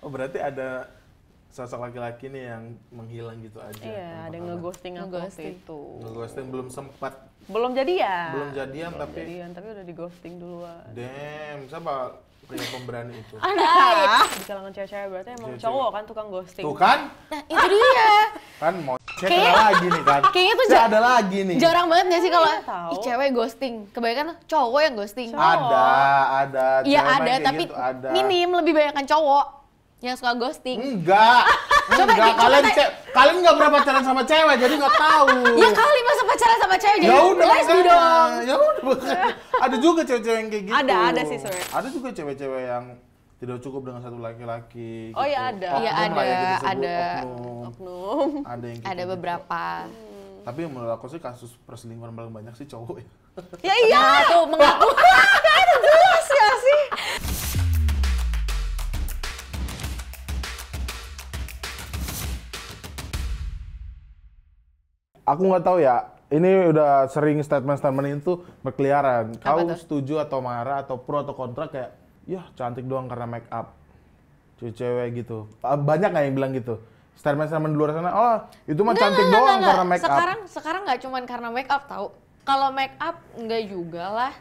Oh berarti ada sosok laki-laki nih yang menghilang gitu aja. Iya, ada yang ngeghosting aku waktu itu. Ngeghosting belum sempat. Belum jadian. Belum jadian tapi. Jadian tapi udah dighosting duluan. Damn, siapa pria pemberani itu? Di kalangan cewek-cewek berarti emang cowok kan tukang ghosting. Tuh kan? Nah, itu dia. Kan mau cek ada lagi nih kan. Kayaknya tuh ada lagi nih. Jarang banget gak sih kalau tahu. cewek ghosting? Kebanyakan cowok yang ghosting. Ada. Iya Cewek ada, kayak tapi gitu, ada. minim lebih banyak kan cowok yang suka ghosting. Enggak. Kalian nggak pernah pacaran sama cewek, jadi nggak tahu. Ya kali masa pacaran sama cewek jadi Ya udah lesbi dong. Ya udah. Ada juga cewek-cewek yang kayak gitu. Ada sih sebenarnya. Ada juga cewek-cewek yang tidak cukup dengan satu laki-laki. Oh gitu. iya ada. Iya Oknum lah ya kita sebut, ada. Oknum. Ada yang kayak Ada gitu. beberapa. Tapi menurut aku sih kasus perselingkuhan paling banyak sih cowok ya. Ya iya tuh mengaku. Jelas ya sih. Aku nggak tahu ya. Ini udah sering statement-statement itu berkeliaran. Kau tuh? setuju atau marah atau pro atau kontra kayak, ya cantik doang karena make up. Cewek-cewek gitu. Banyak nggak yang bilang gitu? Statement-statement di luar sana, oh itu mah cantik doang karena make up. Sekarang nggak cuman karena make up tau. Kalau make up nggak juga lah.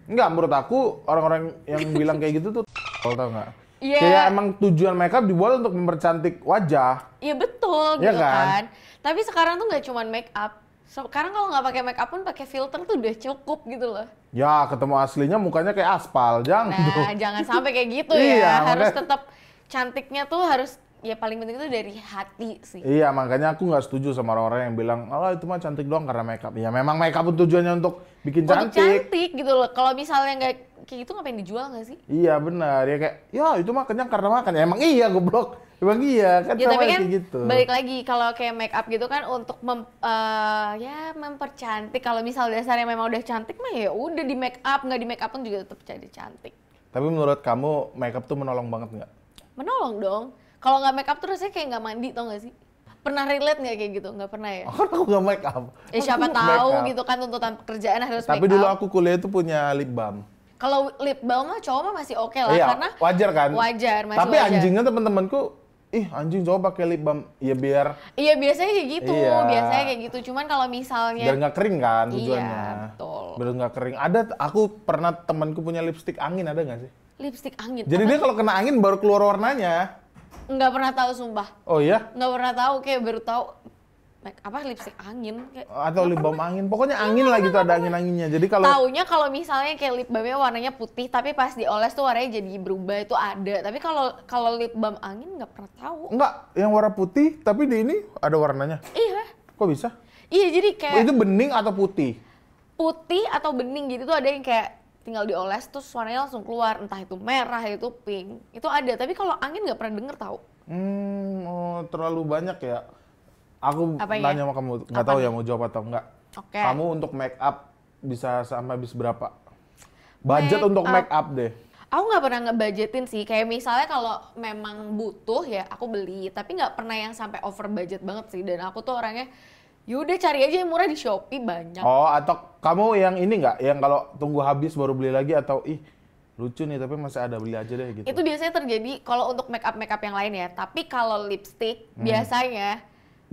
Enggak, menurut aku orang-orang yang bilang kayak gitu tuh tau nggak? Iya. Kayak emang tujuan make up dibuat untuk mempercantik wajah. Iya betul Iya gitu kan? kan. Tapi sekarang tuh nggak cuman make up. Sekarang kalau nggak pakai make up pun pakai filter tuh udah cukup gitu loh. Ya, ketemu aslinya mukanya kayak aspal, jangan dong. Nah, jangan sampai kayak gitu Iya, ya. Harus makanya- tetap cantiknya tuh harus ya paling penting itu dari hati sih. Iya, makanya aku nggak setuju sama orang-orang yang bilang, oh itu mah cantik doang karena make up. Ya memang make up pun tujuannya untuk bikin Untuk cantik. cantik gitu loh. Kalau misalnya nggak kayak gitu ngapain dijual nggak sih? Iya benar, ya kayak, ya itu mah kenyang karena makan. Ya emang iya goblok. Emang iya, kan Ya sama tapi kan kayak gitu. balik lagi kalau kayak make up gitu kan untuk ya mempercantik. Kalau misal dasarnya memang udah cantik mah ya udah di make up, nggak di make up pun juga tetap jadi cantik. Tapi menurut kamu make up tuh menolong banget nggak? Menolong dong. Kalau nggak make up tuh rasanya kayak nggak mandi tau nggak sih? Pernah relate nggak kayak gitu? Nggak pernah ya? Oh, aku nggak make up. Siapa Aku tahu make up. gitu kan tuntutan pekerjaan harus Tapi make dulu up. aku kuliah itu punya lip balm. Kalau lip balm mah cowok mah masih oke lah Iya, karena wajar kan? wajar, masih Tapi wajar. anjingnya teman-temanku, ih anjing cowok pakai lip balm, ya biar Iya biasanya kayak gitu, Iya. biasanya kayak gitu. Cuman kalau misalnya biar nggak kering kan tujuannya. Iya, betul. Biar nggak kering. Ada, aku pernah temanku punya lipstick angin, ada nggak sih? lipstick angin. Jadi dia kalau kena angin baru keluar warnanya. Nggak pernah tahu sumpah. Oh iya? Nggak pernah tahu, kayak baru tahu apa lipstick angin kayak. Atau lip balm angin. Pokoknya angin lah gitu, ada angin-anginnya. Jadi kalau Taunya kalau misalnya kayak lip balmnya warnanya putih tapi pas dioles tuh warnanya jadi berubah itu ada. Tapi kalau lip balm angin nggak pernah tahu. enggak, yang warna putih tapi di ini ada warnanya. Iya. Kok bisa? Iya jadi kayak Itu bening atau putih? putih atau bening gitu tuh ada yang kayak tinggal dioles terus warnanya langsung keluar, entah itu merah itu pink. Itu ada, tapi kalau angin nggak pernah denger tahu. Oh, terlalu banyak ya. Aku Apanya? nanya sama kamu, nggak tahu ya mau jawab atau enggak. Oke. Kamu untuk make up bisa sampai habis berapa? Budget Make untuk up. make up deh. Aku nggak pernah ngebudgetin sih, kayak misalnya kalau memang butuh ya aku beli, tapi nggak pernah yang sampai over budget banget sih. Dan aku tuh orangnya, yaudah cari aja yang murah di Shopee banyak. Oh, atau kamu yang ini nggak? Yang kalau tunggu habis baru beli lagi atau ih lucu nih tapi masih ada beli aja deh gitu. Itu biasanya terjadi kalau untuk make up yang lain ya. Tapi kalau lipstick biasanya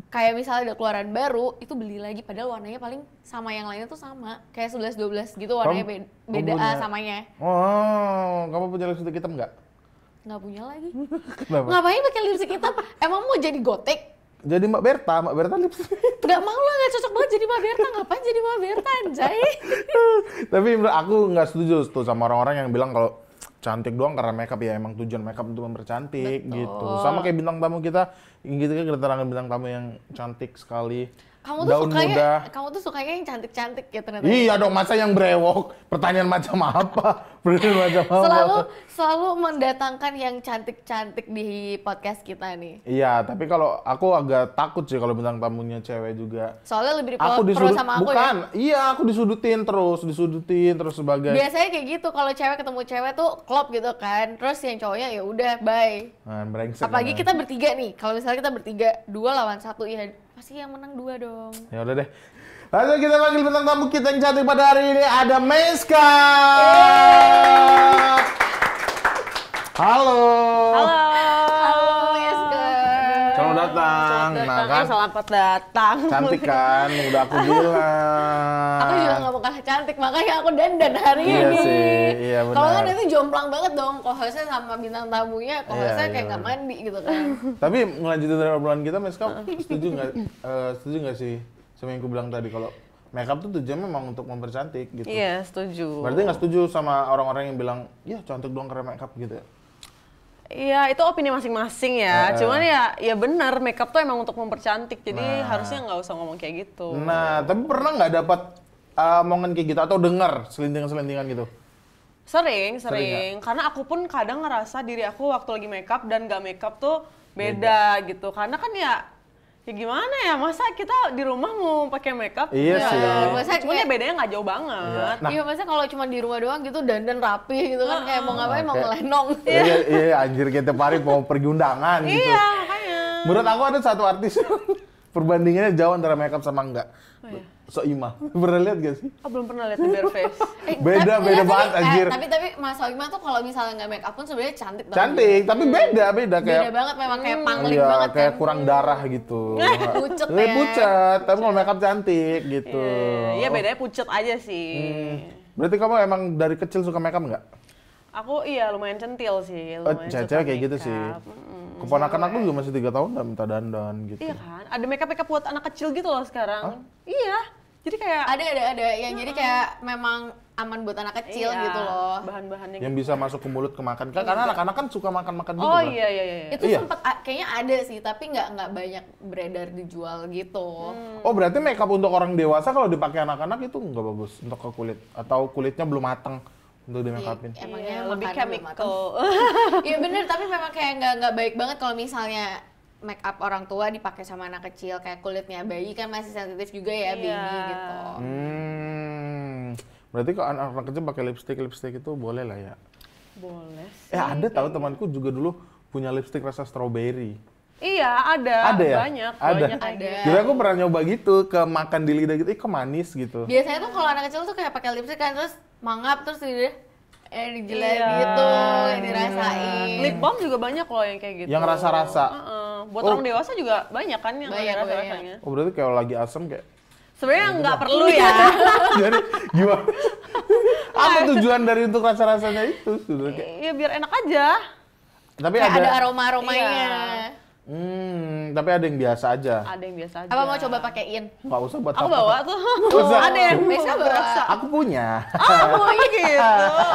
kayak misalnya ada keluaran baru itu beli lagi padahal warnanya paling sama yang lainnya tuh sama. Kayak 11 12 gitu warnanya Kamu beda punya- samanya. Oh, kamu punya lipstick hitam nggak? Nggak punya lagi. Kenapa? Ngapain pakai lipstick hitam? Emang mau jadi gotek? Jadi Mbak Berta lipstick. Nggak mau lah, nggak cocok banget jadi Mbak Berta. Ngapain jadi Mbak Berta anjay? Tapi menurut aku nggak setuju tuh sama orang-orang yang bilang kalau cantik doang karena makeup. Ya emang tujuan makeup untuk mempercantik. Betul. Gitu. Sama kayak bintang tamu kita, gitu kan kedatangan bintang tamu yang cantik sekali. Kamu tuh Daun sukanya, muda. kamu tuh sukanya yang cantik-cantik ya ternyata. Iya dong, masa yang brewok? Pertanyaan macam apa? Pertanyaan macam apa? Selalu mendatangkan yang cantik-cantik di podcast kita nih. Iya, tapi kalau aku agak takut sih kalau bintang tamunya cewek juga. Soalnya lebih Aku pro sama aku bukan, ya. iya aku disudutin terus sebagai. Biasanya kayak gitu kalau cewek ketemu cewek tuh klop gitu kan. Terus yang cowoknya ya udah bye. Nah, brengsek. Apalagi kan. kita bertiga nih. Kalau misalnya kita bertiga 2 lawan 1 ya pasti yang menang 2 dong. Ya udah deh. Lalu kita panggil bintang tamu kita yang cantik pada hari ini, ada Meiska. Halo. Halo. datang. Nah kan, selamat datang. cantik kan, udah aku bilang. Aku juga nggak mau kalah cantik, makanya aku dandan hari Iya ini. sih, iya benar. Kalau nggak nanti jomplang banget dong, co-hostnya sama bintang tamunya, co-hostnya Iya, kayak iya, nggak mandi gitu kan. Tapi ngelanjutin dari obrolan kita, Meska, setuju nggak sih sama yang aku bilang tadi kalau makeup tuh tujuannya memang untuk mempercantik gitu. Iya, setuju. Berarti nggak setuju sama orang-orang yang bilang, ya cantik doang karena makeup gitu ya? Iya, itu opini masing-masing ya. Cuman ya benar, makeup tuh emang untuk mempercantik. Jadi harusnya nggak usah ngomong kayak gitu. Nah, tapi pernah nggak dapat omongan kayak gitu atau dengar selintingan-selintingan gitu? Sering. Sering Karena aku pun kadang ngerasa diri aku waktu lagi makeup dan nggak makeup tuh beda gitu. Karena kan ya gimana ya, masa kita di rumah mau pakai makeup? Iya sih. Masa Cuman ya bedanya nggak jauh banget. Nah. Iya, masa kalau cuma di rumah doang gitu dandan rapi gitu kan, kayak mau ngapain, mau Kayak- ngelenong. Iya, anjir kita tiap hari mau pergi undangan gitu. Iya, makanya. Menurut aku ada satu artis perbandingannya jauh antara makeup sama enggak. Soimah. Pernah lihat gak sih? Aku belum pernah lihat di bare face. Beda banget anjir. Tapi Mas Soimah tuh kalau misalnya nggak make up pun sebenarnya cantik banget. Cantik, tapi beda Beda kayak banget, memang kayak pangling iya, banget kayak kan. kurang darah gitu. Pucet ya. Pucet, tapi kalau makeup cantik gitu. Iya, bedanya pucet aja sih. Berarti kamu emang dari kecil suka makeup nggak? Aku iya lumayan centil sih, Oh, lumayan cewek suka kayak gitu makeup. sih. Keponakan aku juga masih 3 tahun udah minta dandan gitu. Iya kan, ada makeup buat anak kecil gitu loh sekarang. Iya, jadi kayak Ada yang jadi kayak memang aman buat anak kecil iya, gitu loh. bahan-bahannya Yang gitu. bisa masuk ke mulut kemakan kan karena anak-anak kan suka makan-makan gitu Oh kan. iya. Itu Iya. sempet kayaknya ada sih, tapi nggak banyak beredar dijual gitu. Oh berarti makeup untuk orang dewasa kalau dipakai anak-anak itu nggak bagus untuk ke kulit atau kulitnya belum matang untuk di make upin. Emangnya Iya, lebih makanan belum matang. chemical. Iya bener, tapi memang kayak nggak baik banget kalau misalnya make up orang tua dipakai sama anak kecil, kayak kulitnya bayi kan masih sensitif juga ya, Iya. baby gitu. Berarti kalau anak kecil pakai lipstick itu boleh lah ya. Boleh sih. Ada tahu temanku juga dulu punya lipstick rasa strawberry. Iya, ada. Ada ya? Banyak Ada. Jadi aku pernah nyoba gitu ke makan di lidah gitu, kok manis gitu. Biasanya tuh kalau anak kecil tuh kayak pakai lipstick kan, terus mangap, terus dijelas Iya. gitu, dirasain. Lip balm juga banyak loh yang kayak gitu. Yang rasa-rasa. Buat Oh. orang dewasa juga banyak kan yang Banyak, ada rasa-rasanya. Oh berarti kalau lagi asam kayak Sebenarnya nggak perlu ya. jadi gimana? Apa tujuan dari untuk rasa-rasanya itu sebenarnya? Iya biar enak aja. Tapi Kayak ada ada, aroma-aromanya. Iya. tapi ada yang biasa aja. Ada yang biasa aja. Apa mau coba pakein? Nggak usah buat Aku apa. bawa tuh. Usah. Ada yang Bisa bawa. berasa. Aku punya. Oh gitu.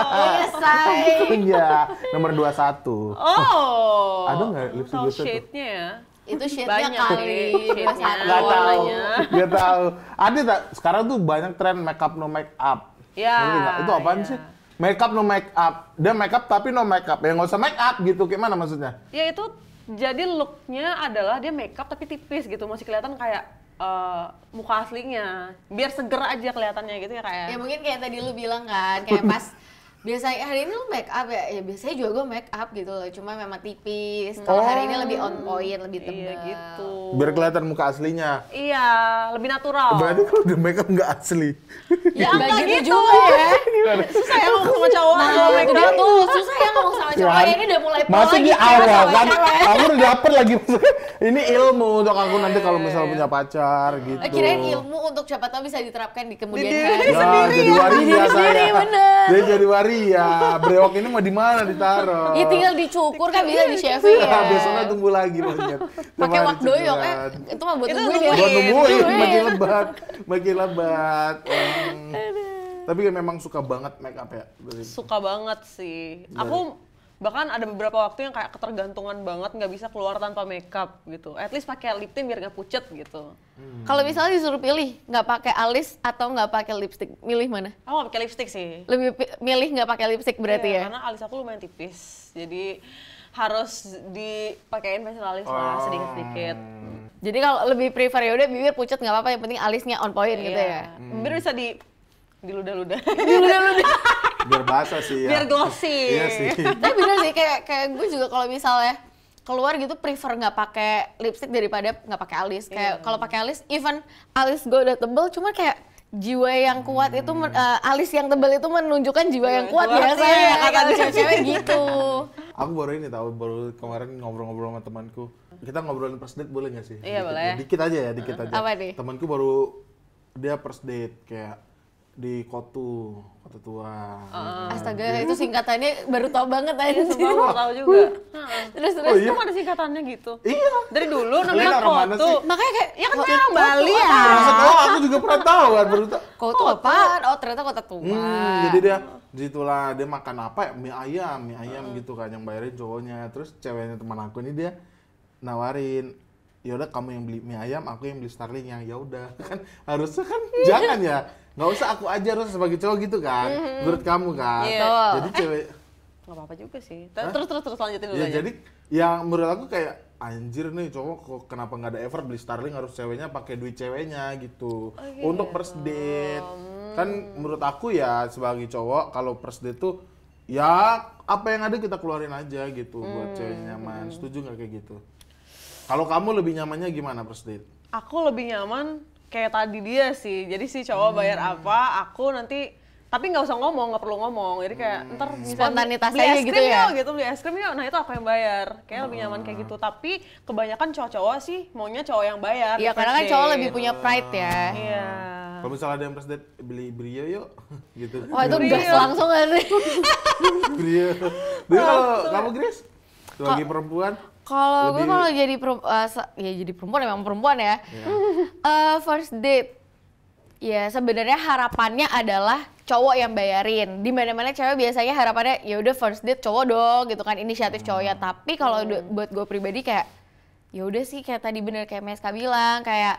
Punya say. Punya nomor 21. Oh. Ada nggak lipstick Tahu biasa tuh? shade-nya ya? Itu shade-nya Banyak kali nih, dua shade-nya. satu. Nggak tahu. warnanya. Nggak tahu. Ada tak? Sekarang tuh banyak tren make up no make up. Ya, Ngerti nggak? Itu apaan ya. sih? Make up no make up. Dia make up tapi no make up. Ya nggak usah make up gitu. Gimana maksudnya? Ya itu jadi look-nya adalah dia makeup tapi tipis gitu, masih kelihatan kayak muka aslinya. Biar seger aja kelihatannya gitu ya kayak. Ya mungkin kayak tadi lu bilang kan, kayak pas biasanya hari ini lu make up ya biasanya juga gue make up gitu loh, cuma memang tipis. Kalau hari ini lebih on point, lebih tebal. Iya gitu. Biar kelihatan muka aslinya. Iya, lebih natural. Berarti kalau di make up nggak asli. Ya Enggak enggak gitu gitu. juga ya. Susah ya ngomong sama cowok Nah, kalau make udah up. tuh susah ya ngomong sama cowok. Kan? Ya, ini udah mulai pro Masih lagi di awal sama kan? cewek. Aku udah dapet lagi. Ini ilmu untuk aku nanti kalau misalnya punya pacar gitu. Kirain ilmu untuk siapa tahu bisa diterapkan di kemudian Di hari. diri Ya, jadi waria saya. bener. Dia jadi waria. Brewok ini mau di mana ditaruh? Ya tinggal dicukur kan bisa di shaving ya. Besoknya tunggu lagi monyet. Pakai Tiap hari wak doyok cukuran. itu mah buat Itu nungguin ya. nungguin. Buat nungguin, Nungguin. makin lebat. Makin lebat. Tapi memang suka banget make up ya? Berarti. Suka banget sih. Aku bahkan ada beberapa waktu yang kayak ketergantungan banget, nggak bisa keluar tanpa makeup gitu. At least pakai lip tint biar nggak pucet gitu. Kalau misalnya disuruh pilih nggak pakai alis atau nggak pakai lipstick, milih mana? Aku nggak pakai lipstick sih. Lebih milih nggak pakai lipstick berarti Iya, ya? Karena alis aku lumayan tipis. Jadi harus dipakein pensil alis lah sedikit-sedikit. Jadi kalau lebih prefer ya udah bibir pucet nggak apa-apa, yang penting alisnya on point gitu ya. Bibir bisa diludah-ludah. Biar basah sih ya. Biar glossy. Iya sih. Tapi bener sih kayak gue juga kalau misalnya keluar gitu prefer nggak pakai lipstick daripada nggak pakai alis. Kayak kalau pakai alis, even alis gue udah tebel, cuma kayak jiwa yang kuat itu alis yang tebal itu menunjukkan jiwa yang kuat kuat, biasanya iya, kata cewek-cewek gitu. Aku baru ini tahu, baru kemarin ngobrol-ngobrol sama temanku. Kita ngobrolin first date boleh nggak sih? Iya, Dikit, boleh. ya. Dikit aja ya, dikit aja. Apa nih? Temanku baru dia first date kayak di Kota Tua. Astaga, itu singkatannya baru tau banget aja. Sumpah baru tahu juga. Terus Oh, iya? Emang ada singkatannya gitu? Iya. Dari dulu Kalian namanya orang mana Kotu. sih? Makanya kayak, Ya kan dia orang Bali ya. Maksud aku juga pernah tahu kan, baru tahu. Kota apaan? Oh ternyata Kota Tua. Jadi dia disitulah dia makan apa ya? Mie ayam gitu kan yang bayarin cowoknya. Terus ceweknya teman aku ini dia nawarin, ya udah kamu yang beli mie ayam, aku yang beli Starling yang ya udah kan harusnya kan jangan ya. Nggak usah aku aja harus sebagai cowok gitu kan. Menurut kamu kan. Iya. Jadi cewek Nggak apa-apa juga sih. Terus lanjutin dulu ya aja. jadi yang menurut aku kayak anjir nih cowok kok kenapa nggak ada effort beli Starling, harus ceweknya pakai duit ceweknya gitu. Untuk first date. Kan menurut aku ya sebagai cowok kalau first date tuh ya apa yang ada kita keluarin aja gitu buat ceweknya nyaman. Setuju nggak kayak gitu? Kalau kamu lebih nyamannya gimana first date? Aku lebih nyaman kayak tadi dia sih. Jadi si cowok bayar apa, aku nanti tapi nggak usah ngomong, nggak perlu ngomong. Jadi kayak ntar Spontanitas beli aja es gitu krim ya? yuk, gitu beli es krim yuk. Nah itu aku yang bayar. Kayak lebih nyaman kayak gitu. Tapi kebanyakan cowok-cowok sih maunya cowok yang bayar. Iya di karena kan first cowok date. lebih punya pride ya. Iya. Kalau misalnya ada yang first date beli Brio yuk gitu. Wah itu gas langsung gak sih? Brio. Brio kalau kamu Grace sebagai perempuan Kalau gue Lebih- kalau jadi ya jadi perempuan emang perempuan ya. First date, ya sebenarnya harapannya adalah cowok yang bayarin. Di mana-mana cewek biasanya harapannya ya udah first date cowok dong gitu kan, inisiatif cowoknya. Tapi kalau buat gue pribadi kayak ya udah sih kayak tadi bener kayak Meska bilang kayak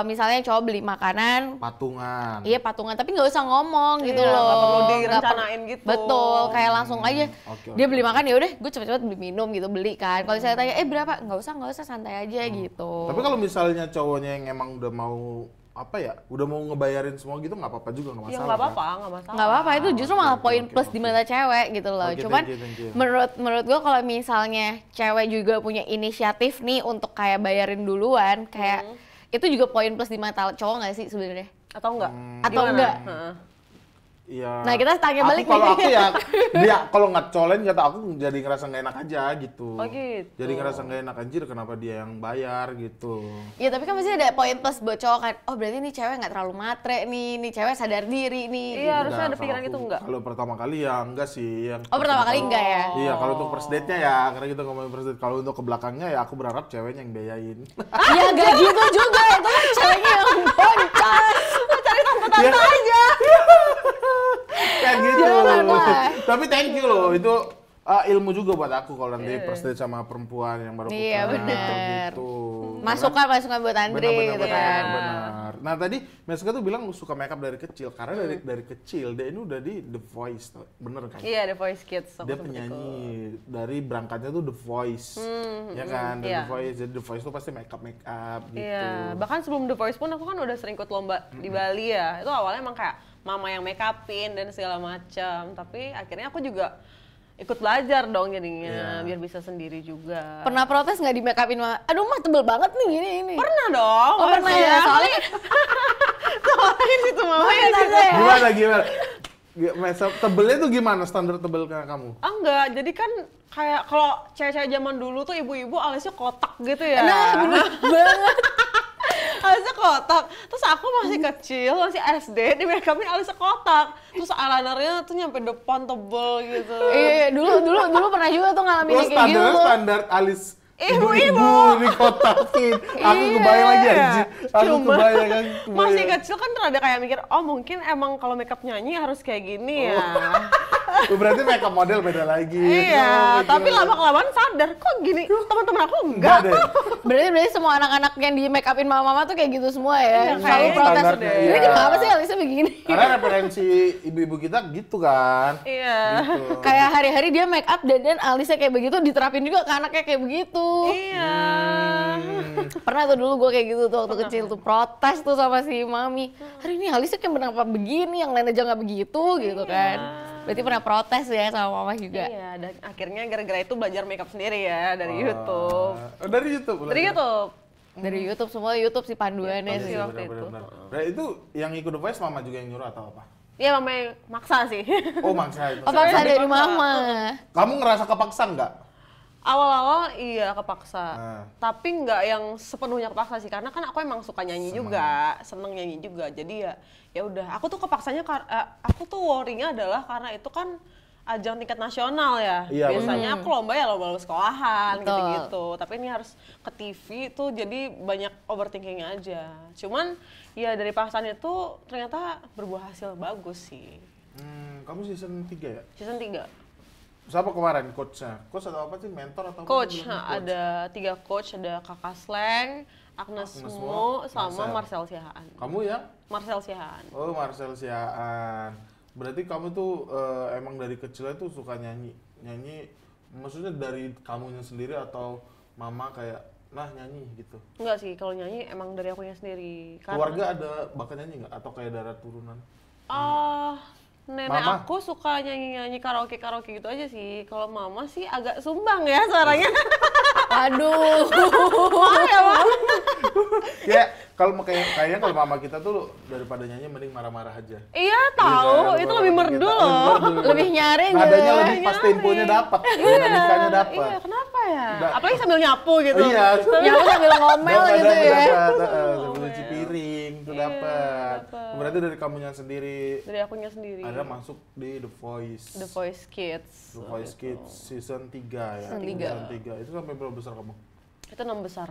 misalnya cowok beli makanan. patungan. Iya patungan, tapi nggak usah ngomong gitu Iya, loh. nggak perlu Nggak direncanain gitu. Betul, kayak langsung aja. Oke, Dia oke. beli makan ya udah, gue cepet-cepet beli minum gitu, beli kan. Kalau saya tanya, berapa? Nggak usah santai aja gitu. Tapi kalau misalnya cowoknya yang emang udah mau apa ya, udah mau ngebayarin semua gitu nggak apa-apa juga, nggak Ya masalah. nggak kan? apa-apa, nggak masalah. nggak apa-apa, itu justru malah poin plus di mata cewek gitu loh. Oke, Cuman thank you. menurut gue kalau misalnya cewek juga punya inisiatif nih untuk kayak bayarin duluan, kayak itu juga poin plus di mata cowok nggak sih sebenarnya? Atau enggak? Atau Gimana? enggak? Heeh. Iya. Nah, kita tanya Aku balik kalau nih. aku ya, dia kalau nggak colen kata aku jadi ngerasa nggak enak aja gitu. Oh, gitu. Jadi ngerasa nggak enak anjir kenapa dia yang bayar gitu. Iya tapi kan pasti ada poin plus buat cowok kan. Oh berarti nih cewek nggak terlalu matre nih cewek sadar diri nih. Iya, harusnya Enggak, ada pikiran kalau gitu aku- enggak? Kalau pertama kali ya enggak sih. Yang Oh pertama kali enggak ya? Iya, kalau untuk first date-nya ya, karena kita ngomongin first date. Kalau untuk ke belakangnya ya aku berharap ceweknya yang biayain. Iya gak gitu juga, itu kan ceweknya yang boncos. Cari tante-tante Iya. aja. Kayak gitu. Janganlah. Tapi thank you loh, itu ilmu juga buat aku kalau nanti first date sama perempuan yang baru Iya, kenal, bener. gitu. Masukan buat Andre gitu kan. Benar. Nah tadi Meska tuh bilang suka makeup dari kecil, karena dari kecil dia ini udah di The Voice, tuh. Bener kan? Iya, The Voice Kids. aku Dia sempet penyanyi ikut. dari berangkatnya tuh The Voice, ya kan? Dari iya. The Voice, jadi The Voice tuh pasti makeup gitu. Iya, bahkan sebelum The Voice pun aku kan udah sering ikut lomba di Bali ya. Itu awalnya emang kayak mama yang make upin dan segala macam. Tapi akhirnya aku juga ikut belajar dong jadinya, Iya. biar bisa sendiri juga. Pernah protes nggak di make upin mama? Aduh mah tebel banget nih ini. Pernah dong. Oh pernah ya, soalnya Soalnya situ mama ya. Tante ya. Gimana? Tebelnya tuh gimana standar tebel kamu? Ah, enggak, jadi kan kayak kalau cewek-cewek zaman dulu tuh ibu-ibu alisnya kotak gitu ya. Nah bener banget. Alisnya kotak. Terus aku masih kecil, masih SD, di make upin alisnya kotak. Terus eyelinernya tuh nyampe depan tebel gitu. Iya dulu pernah juga tuh ngalamin Lo kayak gitu. standar alis Ibu-ibu. ibu-ibu dikotakin. Aku kebayang lagi anjir. Aku Cuma kebayang kan. masih kecil kan rada kayak mikir, oh mungkin emang kalau makeup nyanyi harus kayak gini ya. Berarti makeup model beda lagi. Iya, Oh, tapi gimana? lama-kelamaan sadar, kok gini teman-teman aku Enggak enggak. deh. Berarti semua anak-anak yang di make upin mama-mama tuh kayak gitu semua ya. Iya, Selalu kayak protes. standarnya, Ini iya. kenapa sih alisnya begini? Karena referensi ibu-ibu kita gitu kan. Iya. Gitu. Kayak hari-hari dia make up dan alisnya kayak begitu diterapin juga ke anaknya kayak begitu. Iya. Pernah tuh dulu gue kayak gitu tuh waktu kecil tuh protes tuh sama si mami. Hari ini alisnya kayak kenapa begini, yang lain aja nggak begitu gitu kan. Berarti pernah protes ya sama mama juga. Iya, dan akhirnya gara-gara itu belajar makeup sendiri ya dari YouTube. Oh, dari YouTube. Dari YouTube. Dari YouTube semua YouTube sih panduannya Iya, sih. waktu itu. Nah, itu yang ikut The Voice mama juga yang nyuruh atau apa? Iya, mama yang maksa sih. Oh, maksa itu. Oh, paksa dari Paksa. mama. Kamu ngerasa kepaksa nggak? Awal-awal iya kepaksa, Nah. tapi nggak yang sepenuhnya kepaksa sih, karena kan aku emang suka nyanyi juga, seneng nyanyi juga, jadi ya udah. Aku tuh kepaksanya, aku tuh worry-nya adalah karena itu kan ajang tingkat nasional ya. Iya, Biasanya aku lomba ya lomba sekolahan Betul. gitu-gitu, tapi ini harus ke TV tuh jadi banyak overthinkingnya aja. Cuman ya dari paksaan itu ternyata berbuah hasil bagus sih. Kamu season 3 ya? Season 3. Siapa kemarin coachnya? Coach atau apa sih? Mentor atau apa? Coach, Bilangnya nah, ada 3 coach, ada Kakak Sleng, Agnes Mo, sama Marcel Siahaan. Kamu ya? Marcel Siahaan. Oh, Marcel Siaan. Berarti kamu tuh emang dari kecilnya tuh suka nyanyi. Nyanyi maksudnya dari kamunya sendiri atau mama kayak nah nyanyi gitu. Enggak sih, kalau nyanyi emang dari akunya sendiri. Keluarga ada bakat nyanyi nggak atau kayak darah turunan? Nenek Mama? aku suka nyanyi-nyanyi karaoke gitu aja sih. Kalau mama sih agak sumbang ya suaranya. Waduh. Maaf ya, Mama. Ya, kayaknya kalau mama kita tuh daripada nyanyi mending marah-marah aja. Iya tahu, itu lebih merdu loh. Lebih nyaring gitu Nadanya ya. lebih pas temponya dapat, dinamikanya dapat. Iya, kenapa ya? Apalagi sambil nyapu gitu. Iya. Ya aku sambil ngomel gitu ya. Sambil cuci piring itu Iya, dapat. dapet. Berarti dari kamunya sendiri Dari akunya sendiri. ada masuk di The Voice. The Voice Kids. The Voice Kids season 3 ya. Season 3. Season 3. Itu sampai berapa besar kamu? Itu 6 besar.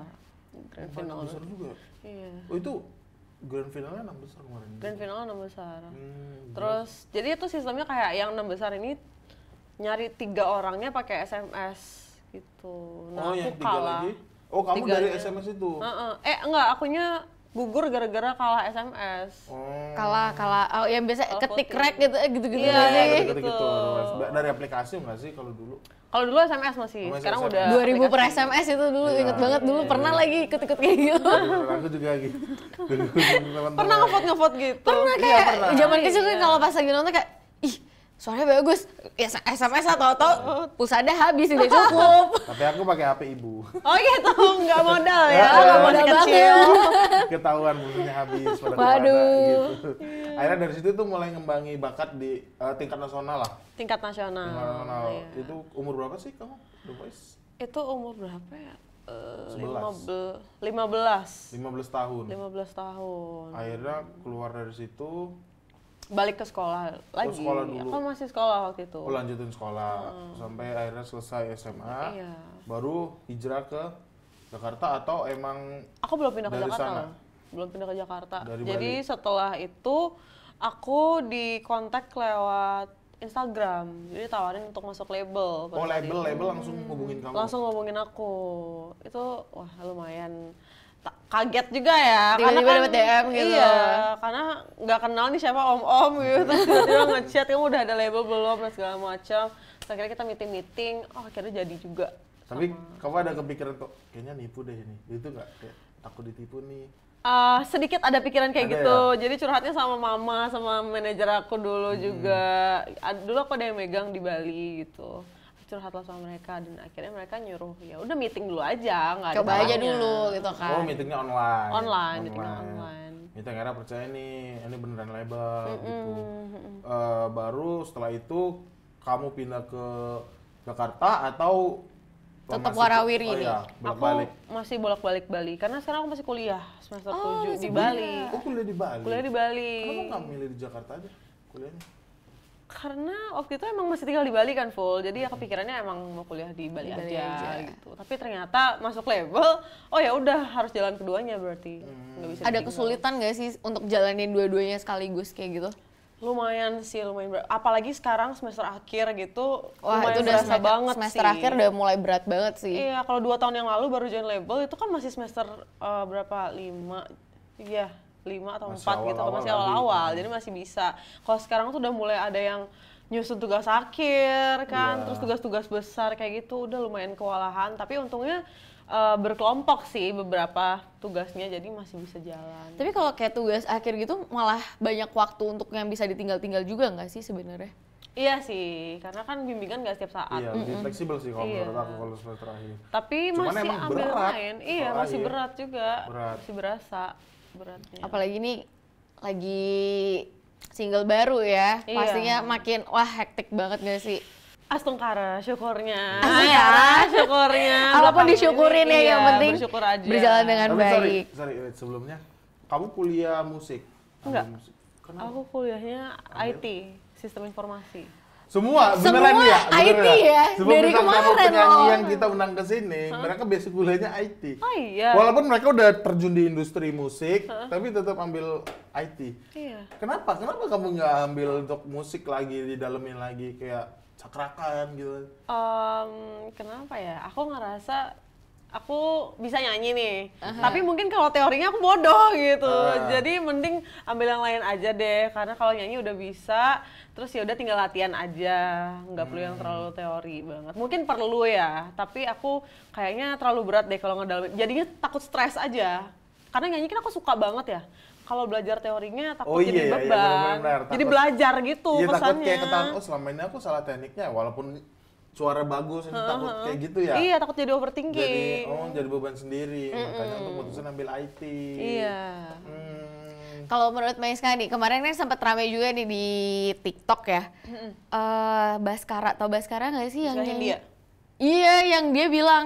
Grand final. Besar juga. Iya. Oh, itu grand finalnya 6 besar kemarin. Grand final 6 besar. Hmm, Terus jadi itu sistemnya kayak yang 6 besar ini nyari 3 orangnya pakai SMS gitu. oh, Nah, yang aku 3 kalah. lagi? Oh, kamu dari Tiganya. SMS itu? Enggak, akunya gugur gara-gara kalah SMS. Oh. Kalah oh, yang biasa Kalah ketik voting. rek gitu gitu Iya, sih. Gitu. gitu. Dari aplikasi nggak sih kalau dulu? Kalau dulu SMS masih, Masih sekarang SMS. udah 2000 per aplikasi. SMS itu dulu Iya, inget banget dulu pernah lagi ikut-ikut kayak gitu. Aku juga gitu. Pernah ngevote gitu? Pernah Iya, kayak pernah. zaman kecil kan kalau pas lagi nonton kayak ih suaranya bagus. Ya SMS atau pulsa ada habis udah cukup. Tapi aku pakai HP ibu. Oh gitu, nggak modal ya, Iya, nggak modal masih banget. kecil. Ketahuan bukunya habis pada Waduh. kemana gitu. Akhirnya dari situ tuh mulai ngembangi bakat di tingkat nasional lah. Tingkat nasional. Tingkat nasional. Iya. Itu umur berapa sih kamu? The Voice? Itu umur berapa ya? 11. 15 15 tahun. 15 tahun. Akhirnya keluar dari situ, Balik ke sekolah lagi. sekolah dulu. Aku masih sekolah waktu itu. lanjutin sekolah sampai akhirnya selesai SMA. Iya. Baru hijrah ke Jakarta atau emang Aku belum pindah ke dari Jakarta sana? loh. Belum pindah ke Jakarta. Dari Jadi Bali? setelah itu aku dikontak lewat Instagram. Jadi tawarin untuk masuk label. pada oh saat itu. label langsung hubungin kamu? Langsung ngomongin aku. Itu wah lumayan kaget juga ya. Tiba-tiba dapet DM gitu. Iya, karena nggak kenal nih siapa om-om gitu. Tiba-tiba ngechat, kamu udah ada label belum dan segala macam. Terus akhirnya kita meeting, oh akhirnya jadi juga. Tapi kamu ada kepikiran tuh, kayaknya nipu deh ini. Itu nggak? Kayak takut ditipu nih. Sedikit ada pikiran kayak Ada gitu. Jadi curhatnya sama mama, sama manajer aku dulu juga. Dulu aku ada yang megang di Bali gitu. Curhatlah sama mereka dan akhirnya mereka nyuruh ya udah meeting dulu aja, nggak ada Coba aja salahnya. dulu gitu kan. Oh meetingnya online? Meetingnya online. Meeting akhirnya percaya nih, ini beneran label gitu. Baru setelah itu kamu pindah ke Jakarta atau Tetap masih- warawiri oh, nih. iya, bolak-balik. Aku masih bolak-balik Bali karena sekarang aku masih kuliah semester Oh, 7 di masih Bali. Oh kuliah di Bali? Kuliah di Bali. Kenapa nggak milih di Jakarta aja kuliahnya? Karena waktu itu emang masih tinggal di Bali kan full, jadi aku pikirannya emang mau kuliah di Bali, Di Bali aja, aja. gitu. Tapi ternyata masuk label, oh ya udah harus jalan keduanya berarti. Nggak bisa Ada ditinggal. kesulitan gak sih untuk jalanin dua-duanya sekaligus kayak gitu? Lumayan sih, lumayan berat. Apalagi sekarang semester akhir gitu, Wah lumayan itu udah berasa banget semester sih. akhir udah mulai berat banget sih. Iya, kalau 2 tahun yang lalu baru join label itu kan masih semester berapa? 5. Iya, 5 atau Masih 4 gitu, awal-awal masih lagi. awal-awal. Jadi masih bisa. Kalau sekarang tuh udah mulai ada yang nyusun tugas akhir kan, Iya. terus tugas-tugas besar kayak gitu udah lumayan kewalahan, tapi untungnya berkelompok sih beberapa tugasnya, jadi masih bisa jalan. Tapi kalau kayak tugas akhir gitu malah banyak waktu untuk yang bisa ditinggal-tinggal juga nggak sih sebenarnya? Iya sih, karena kan bimbingan nggak setiap saat. Iya, lebih fleksibel sih kalau Iya. menurut aku kalau semester akhir. Tapi Cuman masih emang ambil berat main. Iya, kalau masih akhir. berat juga. Berat. Masih berasa beratnya. Apalagi nih lagi single baru ya. Iya. Pastinya makin wah hektik banget gak sih? Astungkara, syukurnya. Ya, syukurnya. apapun Belakangan disyukurin ini, ya, yang iya, penting bersyukur aja. berjalan dengan Tapi baik. sorry, sebelumnya kamu kuliah musik? Enggak. Ambil musik. Kenapa? Aku kuliahnya IT, sistem informasi. Semua Semua beneran ya? IT Beneran ya? Sebelum Dari bintang tamu kemarin penyanyi loh. yang kita undang ke sini, mereka basic kuliahnya IT. Oh iya. Walaupun mereka udah terjun di industri musik, tapi tetap ambil IT. Iya. Kenapa? Kenapa kamu nggak ambil untuk musik lagi, didalemin lagi kayak cakrakan gitu? Kenapa ya? Aku ngerasa aku bisa nyanyi nih, tapi mungkin kalau teorinya aku bodoh gitu. Jadi mending ambil yang lain aja deh, karena kalau nyanyi udah bisa, terus ya udah tinggal latihan aja, nggak perlu yang terlalu teori banget. Mungkin perlu ya, tapi aku kayaknya terlalu berat deh kalau ngedalamin. Jadinya takut stres aja, karena nyanyi kan aku suka banget ya. Kalau belajar teorinya takut jadi beban, benar-benar. jadi belajar gitu Iya, takut kesannya. kayak ketahuan, oh selama ini aku salah tekniknya, walaupun suara bagus, ini takut kayak gitu ya? Iya, takut jadi overthinking. Jadi beban sendiri, makanya untuk mutusin ambil IT. Iya. Kalau menurut Maiska nih, kemarin kan sempat rame juga nih di TikTok ya. Baskara, tau Baskara nggak sih yang Baskara nyanyi? Hindia? Iya, yang dia bilang,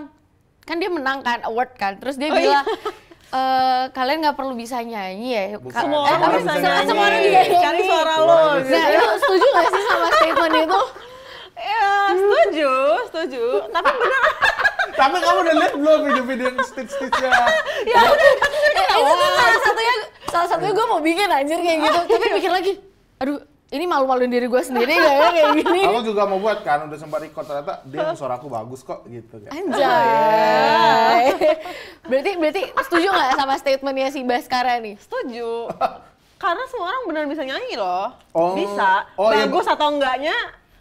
kan dia menang kan award kan, terus dia bilang, kalian nggak perlu bisa nyanyi ya. Bukan. Semua orang Semua bisa bisa nyanyi. Semua orang bisa nyanyi. Cari suara Semua lo. orang bisa Nah, lu setuju nggak sih sama statement itu? Ya, setuju. Tapi benar. Tapi kamu udah lihat belum video-video yang stitch-stitchnya? Ya udah, Itu tuh salah satunya gue mau bikin anjir kayak gitu, tapi mikir lagi, aduh ini malu-maluin diri gue sendiri gak ya kayak gini. Aku juga mau buat kan, udah sempat record, ternyata dia suara aku bagus kok gitu kan. Anjay. Berarti setuju nggak sama statementnya si Baskara nih? setuju. Karena semua orang benar bisa nyanyi loh. Oh. Bisa. Oh, iya. Bagus atau enggaknya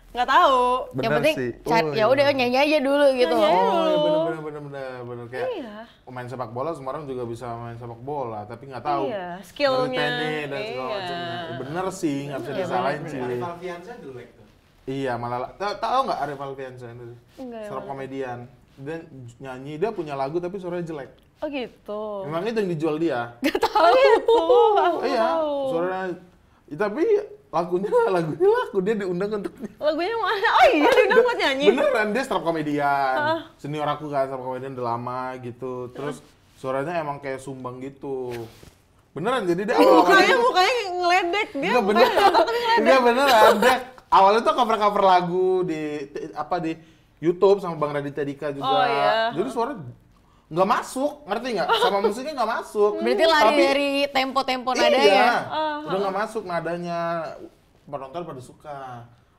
nggak tahu. Yang penting Oh, ya udah nyanyi aja dulu gitu. Nyanyi. Oh iya bener kayak Iya. main sepak bola, semua orang juga bisa main sepak bola, tapi nggak tahu Iya, skillnya. teknik dan segala Iya. macamnya. Bener sih, nggak bisa disalahin sih. Arif Alfiansyah jelek tuh. Iya, malah tahu nggak Arif Alfiansyah itu? Enggak, yang Stand up mana? komedian. Dia nyanyi, dia punya lagu tapi suaranya jelek. Oh gitu. Memang itu yang dijual dia. Oh gitu. Aku iya, tahu. suaranya. Tapi lagu dia diundang untuk Lagunya mana? Oh iya, diundang buat nyanyi. beneran dia stand up komedian. Senior aku kan stand up komedian udah lama gitu. Terus suaranya emang kayak sumbang gitu. Beneran, jadi dia Mukanya ngeledek dia. Enggak mukanya beneran. datar tapi ngeledek. Enggak beneran. Dia awalnya tuh cover-cover lagu di YouTube sama Bang Raditya Dika juga. Oh, iya. Jadi suara nggak masuk, ngerti nggak? Sama musiknya nggak masuk. Berarti lari Tapi- dari tempo-tempo Iya, nadanya. udah nggak masuk nadanya. Penonton pada suka.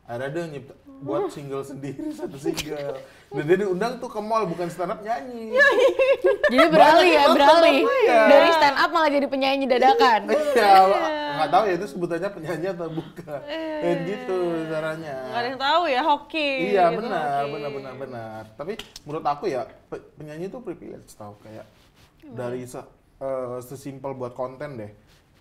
Akhirnya dia nyipta buat single sendiri, satu single. Dan dia diundang tuh ke mall, bukan stand up nyanyi. Jadi beralih ya, Banyak beralih. iya. Dari stand up malah jadi penyanyi dadakan. Iya, nggak tahu ya itu sebutannya penyanyi atau bukan. Kayak gitu caranya. Nggak ada yang tahu ya, hoki. Iya gitu, benar, hoki. benar. Tapi menurut aku ya penyanyi itu privilege tau, kayak dari sesimpel buat konten deh.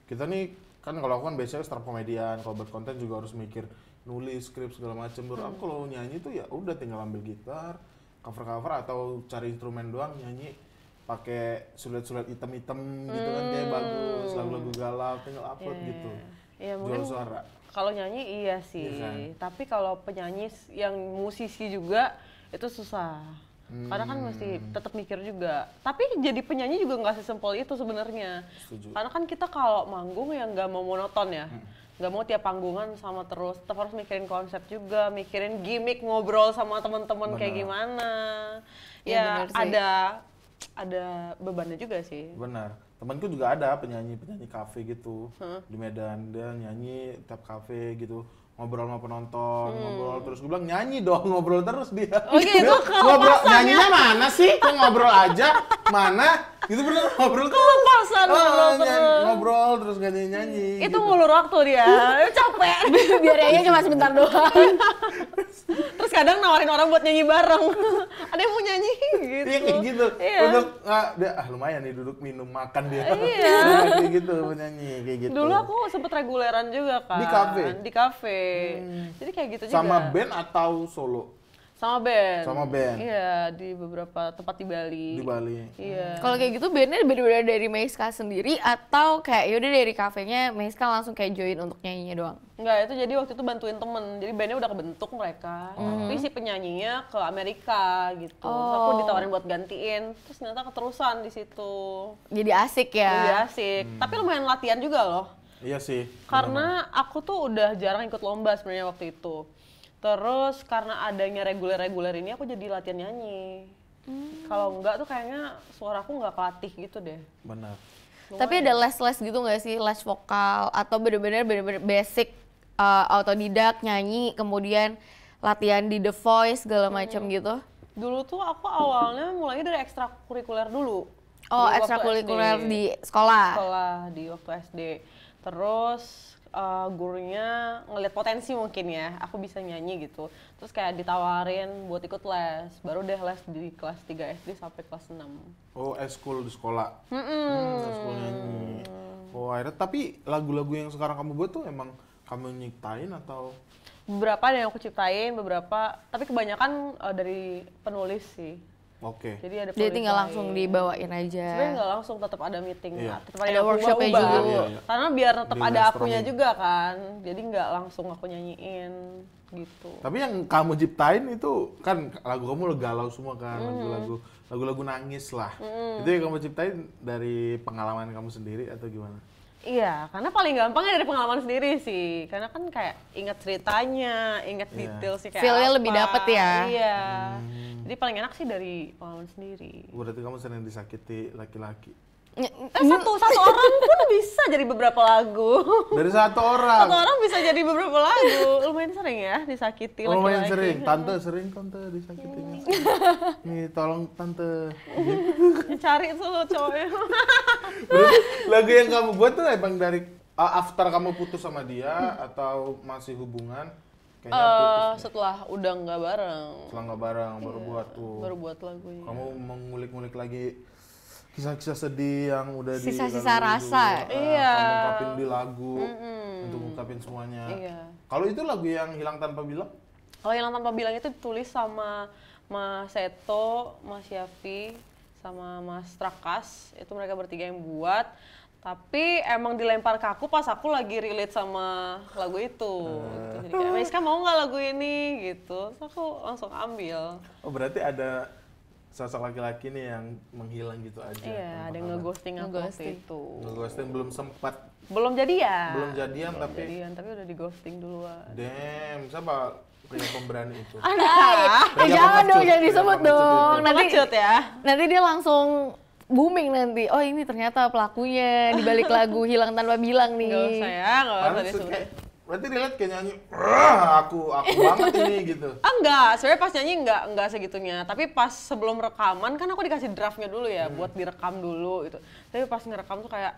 Kita nih kan kalau aku kan biasanya stand up komedian, kalau buat konten juga harus mikir nulis skrip segala macam. Menurut aku kalau nyanyi tuh ya udah tinggal ambil gitar, cover atau cari instrumen doang nyanyi pakai sulet-sulet hitam-hitam gitu kan kayak bagus, lagu-lagu galau tinggal upload gitu. Iya, Jual mungkin suara. kalau nyanyi iya sih. Iya kan? Tapi kalau penyanyi yang musisi juga itu susah. Karena kan mesti tetap mikir juga. Tapi jadi penyanyi juga nggak sesimpel itu sebenarnya. Setuju. Karena kan kita kalau manggung ya nggak mau monoton ya. Nggak mau tiap panggungan sama terus. Tetap harus mikirin konsep juga, mikirin gimmick, ngobrol sama teman-teman kayak Benar. gimana. Iya, Ya benar sih. ada bebannya juga sih. Benar. Temanku juga ada penyanyi kafe gitu di Medan. Dia nyanyi tiap kafe gitu, ngobrol sama penonton, ngobrol terus. Gue bilang nyanyi dong, ngobrol terus dia. Oh gitu, Dia kelepasan ngobrol, ya? nyanyinya mana sih? Kok ngobrol aja? Mana? Gitu bener ngobrol terus. Kelepasan ngobrol terus. Ngobrol terus nyanyi. Itu gitu. ngulur waktu dia, capek. Biar aja cuma sebentar doang. Terus kadang nawarin orang buat nyanyi bareng. Ada yang mau nyanyi gitu. Iya kayak gitu. Iya. Untuk dia lumayan nih duduk minum makan dia. Iya. Kayak gitu penyanyi kayak gitu. Dulu aku sempet reguleran juga kan. Di kafe? Di kafe. Jadi kayak gitu juga. sama band atau solo? Sama band. Sama band. Iya, di beberapa tempat di Bali. Di Bali. Iya. Kalau kayak gitu bandnya bener-bener dari Meiska sendiri atau kayak yaudah dari kafenya Meiska langsung kayak join untuk nyanyinya doang? Enggak, itu jadi waktu itu bantuin temen. Jadi bandnya udah kebentuk mereka. Tapi si penyanyinya ke Amerika gitu. Terus aku ditawarin buat gantiin. Terus ternyata keterusan di situ. Jadi asik ya? Jadi asik. Tapi lumayan latihan juga loh. Iya sih. Karena aku tuh udah jarang ikut lomba sebenarnya waktu itu. Terus karena adanya reguler-reguler ini aku jadi latihan nyanyi. Kalau enggak tuh kayaknya suara aku nggak kelatih gitu deh. Benar. Tapi ada les-les gitu nggak sih? Les vokal atau bener-bener basic autodidak nyanyi kemudian latihan di The Voice segala macam gitu? Dulu tuh aku awalnya mulainya dari ekstrakurikuler dulu. Oh, Di waktu ekstrakurikuler SD. di sekolah? Sekolah di waktu SD. Terus gurunya ngeliat potensi mungkin ya, aku bisa nyanyi gitu. Terus kayak ditawarin buat ikut les. Baru deh les di kelas 3 SD sampai kelas 6. Oh, eskul di sekolah. Eskul nyanyi. Oh, akhirnya tapi lagu-lagu yang sekarang kamu buat tuh emang kamu nyiptain atau? Beberapa ada yang aku ciptain, beberapa, tapi kebanyakan dari penulis sih. Oke. Jadi ada Jadi tinggal penulis langsung lain. dibawain aja. Sebenarnya nggak langsung, tetap ada meeting, Iya. tetap Ada yang aku workshopnya ubah-ubah. juga. Iya. Karena biar tetap ada Di-brainstorming. akunya juga kan, jadi nggak langsung aku nyanyiin gitu. Tapi yang kamu ciptain itu kan lagu kamu galau semua kan, lagu-lagu nangis lah. Itu yang kamu ciptain dari pengalaman kamu sendiri atau gimana? Iya, karena paling gampangnya dari pengalaman sendiri sih. Karena kan kayak ingat ceritanya, ingat Iya. detail sih kayak Feel-nya apa. lebih dapet ya. Iya. Jadi paling enak sih dari pengalaman sendiri. Berarti kamu sering disakiti laki-laki. Satu orang pun bisa jadi beberapa lagu. Dari satu orang. Satu orang bisa jadi beberapa lagu. Lumayan sering ya disakiti Oh, lumayan laki-laki. sering. Tante sering disakitinya. Nih, tolong tante. Cari tuh cowoknya. Berarti lagu yang kamu buat tuh emang dari after kamu putus sama dia atau masih hubungan? Kayaknya putus. Setelah udah nggak bareng, Setelah nggak bareng baru buat tuh. baru buat lagunya. Kamu mengulik-ngulik lagi kisah-kisah sedih yang udah di Sisa-sisa lagu rasa. itu, Iya. kamu ungkapin di lagu untuk ungkapin semuanya. Iya. Kalau itu lagu yang Hilang Tanpa Bilang? Kalau yang tanpa bilang itu ditulis sama Mas Seto, Mas Yafi, sama Mas Trakas. Itu mereka bertiga yang buat. Tapi emang dilempar ke aku pas aku lagi relate sama lagu itu. Gitu. Jadi kayak, Meiska mau nggak lagu ini? Gitu. Terus aku langsung ambil. Oh, berarti ada sosok laki-laki nih yang menghilang gitu aja. Iya, ada yang ngeghosting aku waktu itu. Ngeghosting belum sempat, Belum jadian. belum jadian Belum tapi jadian, tapi udah di ghosting duluan. damn, siapa pria pemberani itu? Jangan dong, jangan disebut dong. Nanti Lanjut ya. nanti dia langsung booming nanti. Oh, ini ternyata pelakunya di balik lagu Hilang Tanpa Bilang nih. Nggak usah ya, nggak usah Karena disebut. berarti relate kayak nyanyi, aku banget ini gitu. Enggak, sebenarnya pas nyanyi enggak segitunya. Tapi pas sebelum rekaman kan aku dikasih draftnya dulu ya, buat direkam dulu gitu. Tapi pas ngerekam tuh kayak,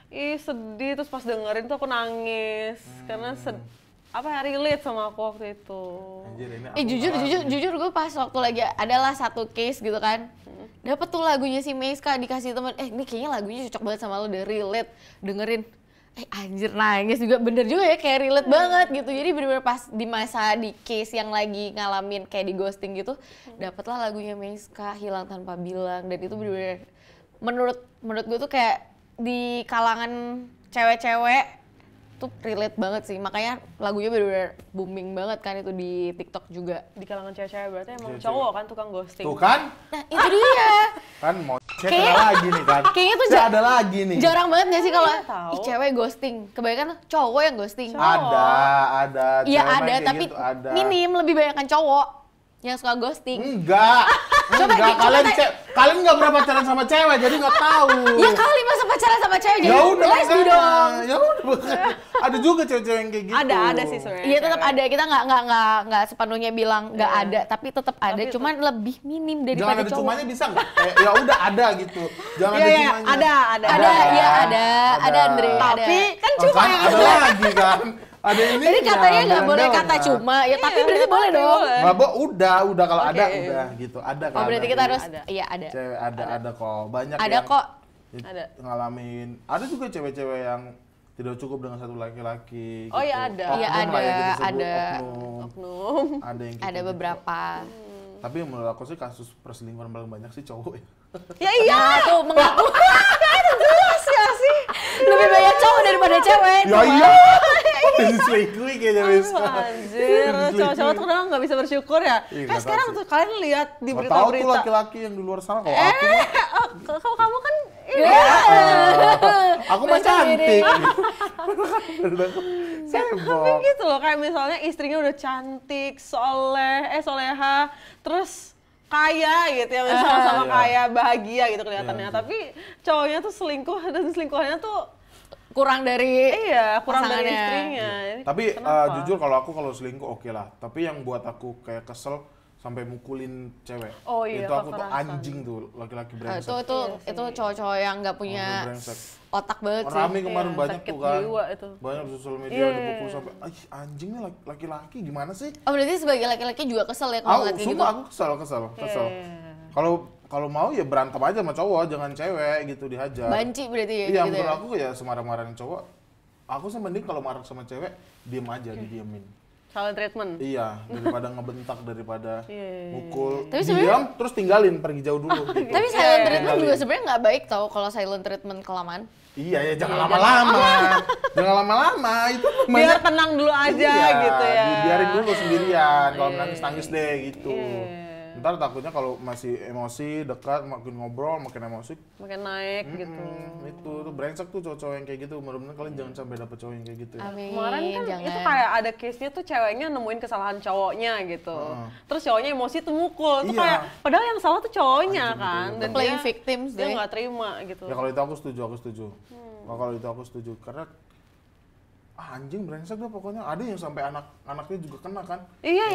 ih sedih, terus pas dengerin tuh aku nangis. Karena relate sama aku waktu itu. Anjir, ini aku Jujur gue pas waktu lagi adalah satu case gitu kan. Dapet tuh lagunya si Meiska dikasih temen, ini kayaknya lagunya cocok banget sama lo, udah relate, dengerin. Anjir nangis juga, bener juga ya kayak relate banget gitu. Jadi bener-bener pas di masa di case yang lagi ngalamin kayak di ghosting gitu, dapetlah lagunya Meiska Hilang Tanpa Bilang. Dan itu bener-bener menurut gue tuh kayak di kalangan cewek-cewek tuh relate banget sih. Makanya lagunya bener-bener booming banget kan itu di TikTok juga. Di kalangan cewek-cewek berarti emang Cewek-cewek. cowok kan tukang ghosting. Tuh kan? Nah itu dia. Kan mau cek ada lagi nih kan. Kayaknya tuh Saya ada lagi nih. jarang banget gak sih kalau Iya, tahu. cewek ghosting. Kebanyakan cowok yang ghosting. Ada. Iya Cewek ada, kayak tapi gitu, ada. minim lebih banyak kan cowok yang suka ghosting. Enggak. Kalian nggak pernah pacaran sama cewek, jadi nggak tahu. Ya kali masa pacaran sama cewek jadi Ya udah lesbi makanya. dong. Ya udah. Ada juga cewek-cewek yang kayak gitu. Ada sih sebenarnya. Iya tetap cewek. ada, kita nggak sepenuhnya bilang nggak ada, tapi tetap ada, Tapi cuman lebih minim Jangan daripada ada cowok. cumanya bisa nggak? Kayak, ya udah ada gitu. Jangan Iya, ada iya, cumanya. ada. Ada, iya ada Andre. Tapi ada. kan Oh, cuma kan yang ada lagi kan. Ada ini. Jadi katanya nggak boleh kata cuma, ya tapi Iya, berarti boleh tapi dong. boleh. Nggak udah kalau Oke. ada udah gitu. Ada kan. Oh berarti kita harus, Ada. iya ada. Cewek ada kok. Banyak Ada yang kok. Ada. ngalamin. Ada juga cewek-cewek yang tidak cukup dengan satu laki-laki. Oh, gitu. iya, ada. Oknum Iya, lah ya ada, kita sebut, ada. oknum. Oknum. Ada yang kayak Ada gitu. beberapa. Tapi menurut aku sih kasus perselingkuhan paling banyak sih cowok ya. Ya iya. Nah, tuh mengaku Itu jelas ya sih. lebih banyak cowok daripada cewek. Ya iya. Diselingkuhi kayaknya Rizka. Anjir, cowok-cowok tuh kenapa nggak bisa bersyukur ya? Iya, Kayak nggak sekarang tahu tuh kalian lihat di Nggak tahu tuh berita-berita. laki-laki yang di luar sana kalau aku mah, Kalau kamu kan aku mah Masa cantik. tapi Sembok. gitu loh, kayak misalnya istrinya udah cantik, soleha, terus kaya gitu ya, misalnya sama Iya. kaya, bahagia gitu kelihatannya. Iya. Tapi cowoknya tuh selingkuh dan selingkuhannya tuh Kurang dari kurang dari pasangannya. istrinya. Jadi Tapi kenapa? jujur kalau aku kalau selingkuh oke lah. Tapi yang buat aku kayak kesel sampai mukulin cewek. Oh iya, itu aku tuh kekerasan. anjing tuh laki-laki itu brengsek. itu cowok-cowok yang nggak punya brengsek. otak banget sih. Rame kemarin Iya, banyak sakit tuh kan. jiwa itu. Banyak di sosial media Iya, dipukul iya, sampai anjing nih laki-laki gimana sih? Oh berarti sebagai laki-laki juga kesel ya kalau ngeliat kayak gitu? Sumpah aku kesel. Iya. Kalau mau ya berantem aja sama cowok, jangan cewek gitu dihajar. Banci berarti ya? Iya, gitu menurut ya? aku ya semarah-marahin cowok. Aku sih mending kalau marah sama cewek, diem aja, didiemin. Silent treatment. Iya, daripada ngebentak, daripada Iya. mukul, Tapi sebenarnya- diam, terus tinggalin, pergi jauh dulu. Gitu. Tapi silent treatment Tinggalin. juga sebenarnya nggak baik tau kalau silent treatment kelamaan. Iya ya, jangan lama-lama. Jangan lama-lama, itu Biar tenang dulu aja Iya, gitu ya. Biarin dulu sendirian, kalau Iya, nangis-nangis deh gitu. Iya. Ntar takutnya kalau masih emosi, dekat, makin ngobrol, makin emosi. Makin naik gitu. Itu tuh brengsek tuh cowok-cowok yang kayak gitu. Mudah-mudahan kalian jangan sampai dapet cowok yang kayak gitu ya. Amin, Kemarin kan jangan. itu kayak ada case-nya tuh ceweknya nemuin kesalahan cowoknya gitu. Terus cowoknya emosi tuh mukul. Itu Iya. kayak padahal yang salah tuh cowoknya Anjing, kan. betul. Dan Playing dia, victims dia deh. nggak terima gitu. Ya kalau itu aku setuju. Kalau itu aku setuju karena anjing brengsek deh pokoknya. Ada yang sampai anaknya juga kena kan. Iya.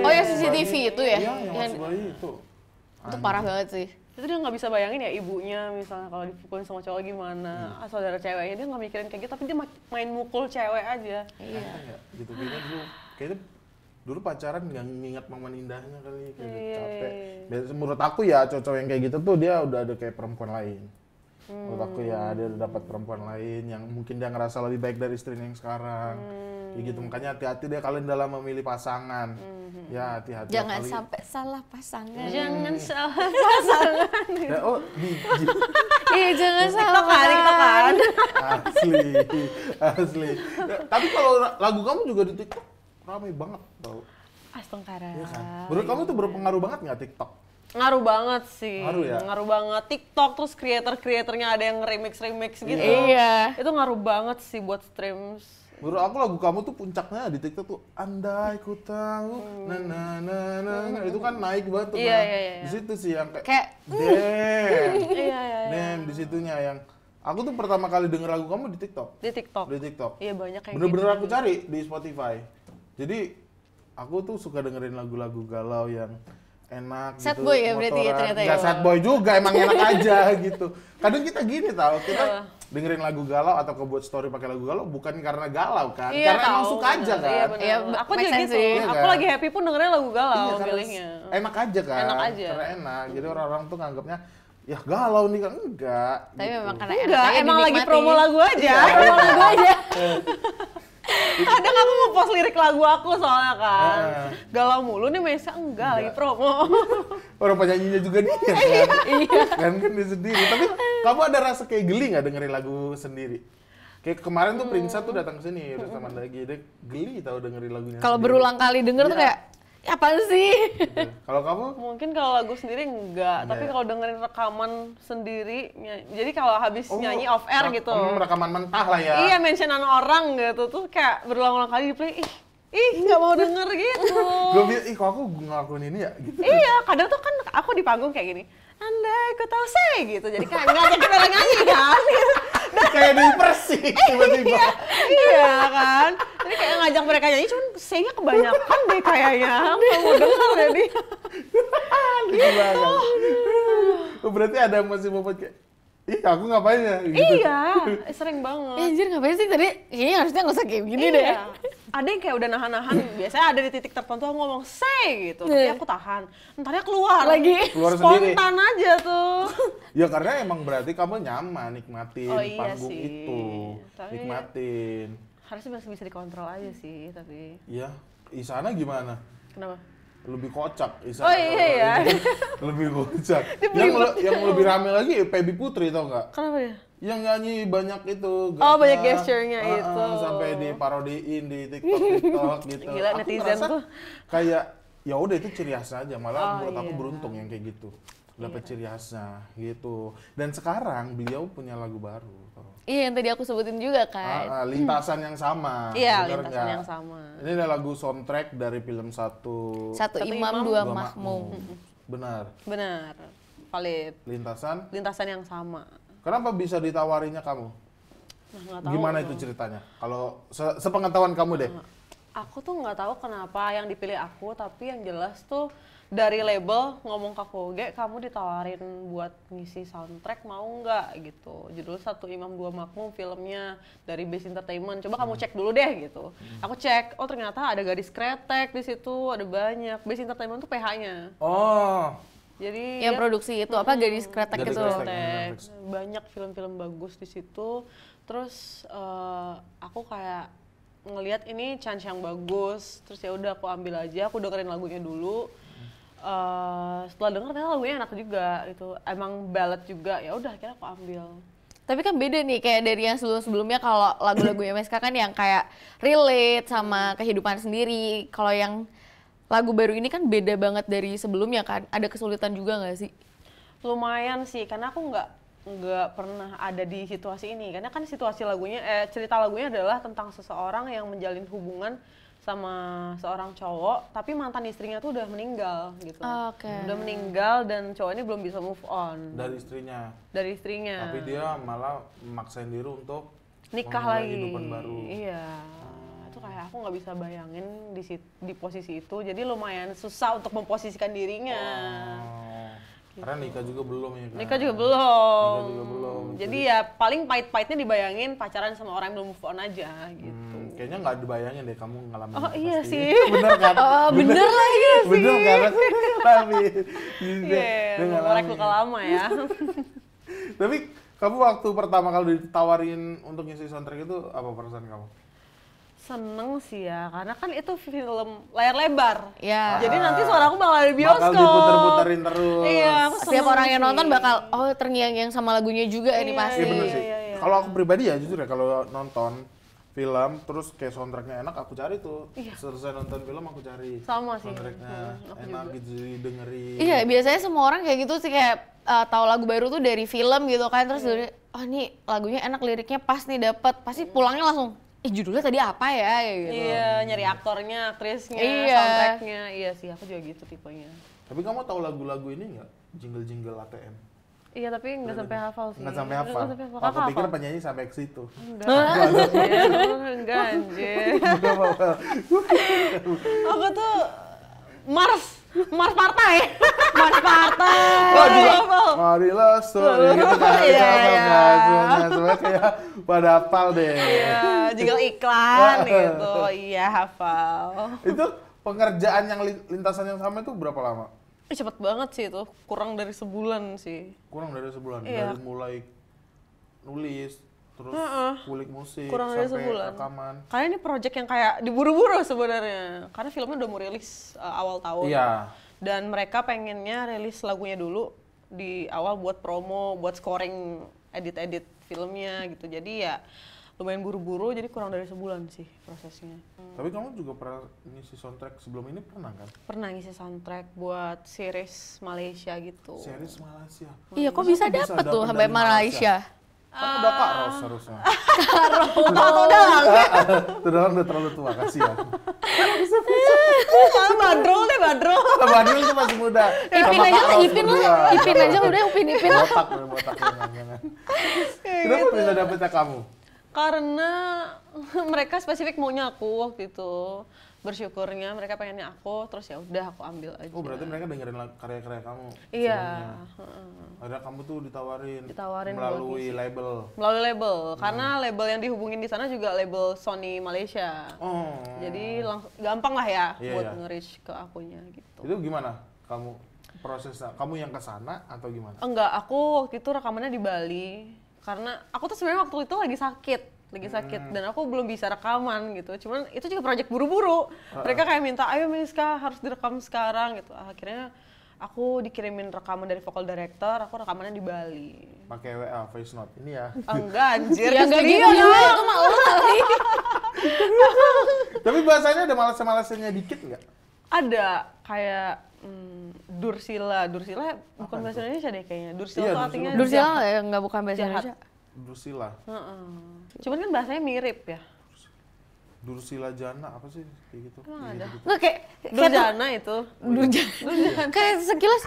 Oh ya CCTV itu ya? Iya, yang Yang- masih bayi itu. Itu parah banget sih. Itu dia nggak bisa bayangin ya ibunya misalnya kalau dipukulin sama cowok gimana. Saudara ceweknya dia nggak mikirin kayak gitu, tapi dia main mukul cewek aja. Iya. Ya, gitu kayaknya dulu pacaran nggak ngingat momen indahnya kali kayak gitu, Iya. capek. Biasanya menurut aku ya cowok yang kayak gitu tuh dia udah ada kayak perempuan lain. Menurut aku ya dia udah dapat perempuan lain yang mungkin dia ngerasa lebih baik dari istrinya yang sekarang. Kayak gitu makanya hati-hati deh kalian dalam memilih pasangan. Ya hati-hati. Jangan kali. sampai salah pasangan. Jangan salah pasangan. Ya, oh Iya jangan salah TikTokan. asli. Ya, tapi kalau lagu kamu juga di TikTok ramai banget tau. Astagfirullah. Iya kan? Menurut kamu tuh berpengaruh banget nggak TikTok? Ngaruh banget sih. Ngaruh ya? Ngaruh banget. TikTok terus creator-creatornya ada yang remix gitu. Iya. Itu ngaruh banget sih buat streams. Menurut aku lagu kamu tuh puncaknya di TikTok tuh andai ku tahu na itu kan naik banget tuh. Iya, iya. Di situ sih yang Kayak damn. Iya. Damn di situnya yang aku tuh pertama kali denger lagu kamu di TikTok. Di TikTok. Di TikTok. Iya banyak kayak Bener-bener gitu. aku cari di Spotify. Jadi aku tuh suka dengerin lagu-lagu galau yang enak Sad gitu. boy ya berarti ya motoran. ternyata ya? Nggak sad boy juga, emang enak aja gitu. Kadang kita gini tau, kita dengerin lagu galau atau kebuat story pakai lagu galau bukan karena galau kan, Iya, karena emang tahu, suka aja bener. kan. Iya, bener. Iya, Aku make juga sense gitu. sih. Iya Aku kan? lagi happy pun dengerin lagu galau Iya, karena milihnya. enak aja kan. Enak aja. Karena enak. Jadi orang-orang tuh nganggapnya ya galau nih kan enggak. tapi gitu. memang karena enak Enggak, aja emang lagi dinikmati. promo lagu aja. Promo lagu aja. Kadang aku nge-post lirik lagu aku soalnya kan. Heeh. Galau mulu nih Mesa, enggak lagi promo. Orang penyanyinya juga dia kan. Iya. Kan dia sendiri. Tapi kamu ada rasa kayak geli nggak dengerin lagu sendiri? Kayak kemarin tuh Prinsa tuh datang ke sini terus sama lagi dia geli tahu dengerin lagunya. Kalau sendiri. berulang kali denger tuh Iya. kayak "Ya, apaan sih?" Gitu. Kalau kamu Mungkin kalau lagu sendiri enggak, tapi Iya. kalau dengerin rekaman sendiri, jadi kalau habis nyanyi off air gitu. Rekaman mentah lah ya. Iya, mentionan orang gitu tuh kayak berulang-ulang kali di play, ih nggak mau denger gitu. Gue bilang, ih kok aku ngelakuin ini ya? Gitu. Iya, kadang tuh kan aku di panggung kayak gini, andai ku tahu say gitu, jadi kayak ngajak kita nyanyi kan. Kayak di persik tiba-tiba. Iya kan, jadi kayak ngajak mereka nyanyi, cuman say-nya kebanyakan deh kayaknya, nggak mau denger jadi. Gitu banget. Oh, berarti ada yang masih mau kayak, ih aku ngapain ya? Gitu. Iya, sering banget. Anjir ngapain sih tadi? Kayaknya harusnya nggak usah kayak gini deh. Iya. Ada yang kayak udah nahan-nahan, biasanya ada di titik tertentu aku ngomong say gitu, tapi aku tahan. Entarnya keluar Lagi. Keluar sendiri. spontan aja tuh. Ya karena emang berarti kamu nyaman nikmatin Oh, iya panggung sih. itu. Tapi- Nikmatin. Harusnya masih bisa dikontrol aja sih, tapi Iya, Isana gimana? kenapa? lebih kocak. Oh iya ya. Lebih kocak. Yang lebih rame lagi Pebi Putri tau nggak? Kenapa ya? Yang nyanyi banyak itu. Oh banyak gesturnya itu. Sampai diparodiin di TikTok gitu. Gila Aku netizen ngerasa tuh. kayak ya udah itu ciri khasnya aja. Malah menurut aku iya. beruntung yang kayak gitu. Dapat ciri khasnya gitu. Dan sekarang beliau punya lagu baru. Iya yang tadi aku sebutin juga kan. Lintasan yang sama. Iya, Bener lintasan nggak? yang sama. Ini ada lagu soundtrack dari film Satu Imam, dua makmum. Benar. Benar. Valid. Lintasan yang sama. Kenapa bisa ditawarinya kamu? Nah, nggak tahu. Gimana itu ceritanya? Kalau sepengetahuan kamu deh. Aku tuh nggak tahu kenapa yang dipilih aku, tapi yang jelas tuh dari label ngomong ke aku, "Ge, kamu ditawarin buat ngisi soundtrack mau nggak?" gitu. Judul Satu Imam Dua Makmum, filmnya dari Base Entertainment. Coba kamu cek dulu deh gitu. Aku cek, oh ternyata ada Gadis Kretek di situ, ada banyak. Base Entertainment tuh PH-nya. Oh. Jadi Yang produksi itu apa Gadis Kretek Gadis itu. Kretek. Banyak film-film bagus di situ. Terus aku kayak ngelihat ini chance yang bagus. Terus ya udah aku ambil aja, aku dengerin lagunya dulu. Setelah denger ternyata lagunya enak juga gitu, emang ballad juga, ya udah akhirnya aku ambil. Tapi kan beda nih kayak dari yang sebelum-sebelumnya, kalau lagu-lagu MSK kan yang kayak relate sama kehidupan sendiri. Kalau yang lagu baru ini kan beda banget dari sebelumnya kan. Ada kesulitan juga nggak sih? Lumayan sih, karena aku nggak pernah ada di situasi ini. Karena kan situasi lagunya, cerita lagunya adalah tentang seseorang yang menjalin hubungan sama seorang cowok, tapi mantan istrinya tuh udah meninggal gitu. Udah meninggal dan cowok ini belum bisa move on. Dari istrinya. Tapi dia malah memaksain diri untuk nikah lagi. Kehidupan baru. Iya. Itu kayak aku nggak bisa bayangin di posisi itu. Jadi lumayan susah untuk memposisikan dirinya. Gitu. Karena nikah juga belum ya kan? Nikah juga belum. Jadi ya paling pahit-pahitnya dibayangin pacaran sama orang yang belum move on aja gitu. Kayaknya nggak dibayangin deh kamu ngalamin. Oh iya pasti. sih. Bener kan? Bener lagi sih. Bener kan? Tapi Iya, ngorek luka lama ya. Tapi kamu waktu pertama kali ditawarin untuk ngisi soundtrack itu apa perasaan kamu? Seneng sih ya, karena kan itu film layar lebar. Ya. Jadi nanti suara aku bakal ada di bioskop. Bakal diputer-puterin terus. Iya, aku seneng. Setiap orang yang sih. nonton bakal terngiang-ngiang sama lagunya juga ini pasti. Iya bener sih. Iya. Kalau aku pribadi ya jujur ya, kalau nonton film terus kayak soundtracknya enak, aku cari tuh. Selesai nonton film aku cari. Sama sih. Soundtracknya enak juga. gitu didengerin. Iya, biasanya semua orang kayak gitu sih, kayak tahu lagu baru tuh dari film gitu kan, terus dari nih lagunya enak, liriknya pas nih, dapet, pasti pulangnya langsung judulnya tadi apa ya kayak gitu. Iya, nyari aktornya, aktrisnya, Iya. soundtracknya. Iya sih, aku juga gitu tipenya. Tapi kamu tahu lagu-lagu ini nggak? Jingle-jingle ATM. Iya, tapi nggak sampai hafal sih. Nggak sampai hafal. Kakak Aku pikir hafal? penyanyi sampai ke situ. Enggak anjir. Nggak apa-apa. Aku tuh Mars partai. Mars partai. Wah gila, marilah story gitu kan. Iya. Semuanya kayak pada hafal deh. Iya, jingle iklan gitu. Iya, hafal. Itu pengerjaan yang lintasan yang sama itu berapa lama? Cepet banget sih itu, kurang dari sebulan sih. Kurang dari sebulan, Iya. dari mulai nulis, terus kulik musik, Kurang dari sampai sebulan. rekaman. Karena ini project yang kayak diburu-buru sebenarnya. Karena filmnya udah mau rilis awal tahun. Iya. Dan mereka pengennya rilis lagunya dulu di awal buat promo, buat scoring edit-edit filmnya gitu. Jadi ya lumayan buru-buru, jadi kurang dari sebulan sih prosesnya. Tapi kamu juga pernah ngisi soundtrack sebelum ini pernah kan? Pernah ngisi soundtrack buat series Malaysia gitu. Series Malaysia. Iya, kok bisa dapet tuh sampai dari Malaysia? Kan udah Kak Ros harusnya. Atau dalang. Udah terlalu tua, kasihan. Badrul deh, Badrul. Badrul itu masih muda. Ipin Sama aja Kak lah, Ros Ipin berdua. lah. Ipin aja udah, Ipin. Botak jangan. Kenapa bisa dapetnya kamu? Karena mereka spesifik maunya aku waktu itu. Bersyukurnya mereka pengennya aku, terus ya udah aku ambil aja. Oh berarti mereka dengerin karya-karya kamu? Iya. Akhirnya kamu tuh ditawarin buat melalui label? Melalui label, karena label yang dihubungin di sana juga label Sony Malaysia. Oh. Jadi gampang lah ya Iya, buat iya. nge-reach ke akunya gitu. Itu gimana kamu prosesnya? Kamu yang kesana atau gimana? Enggak, aku waktu itu rekamannya di Bali. Karena aku tuh sebenarnya waktu itu lagi sakit. dan aku belum bisa rekaman gitu. Cuman itu juga proyek buru-buru. Mereka kayak minta, ayo Miska harus direkam sekarang gitu. Akhirnya aku dikirimin rekaman dari vocal director, aku rekamannya di Bali. Pakai WA voice note ini ya. Enggak anjir. Ya enggak gitu juga, itu malu kali. Tapi bahasanya ada malas-malasannya dikit nggak? Ada kayak Dursila bukan bahasa Indonesia deh kayaknya. Dursila Iya, tuh artinya Dursila enggak bukan bahasa Jahat. Indonesia. Dursila. Cuman kan bahasanya mirip ya. Dursila Jana apa sih kayak gitu? Emang ada? Nggak kayak Durjana itu. Durjana. Kayak sekilas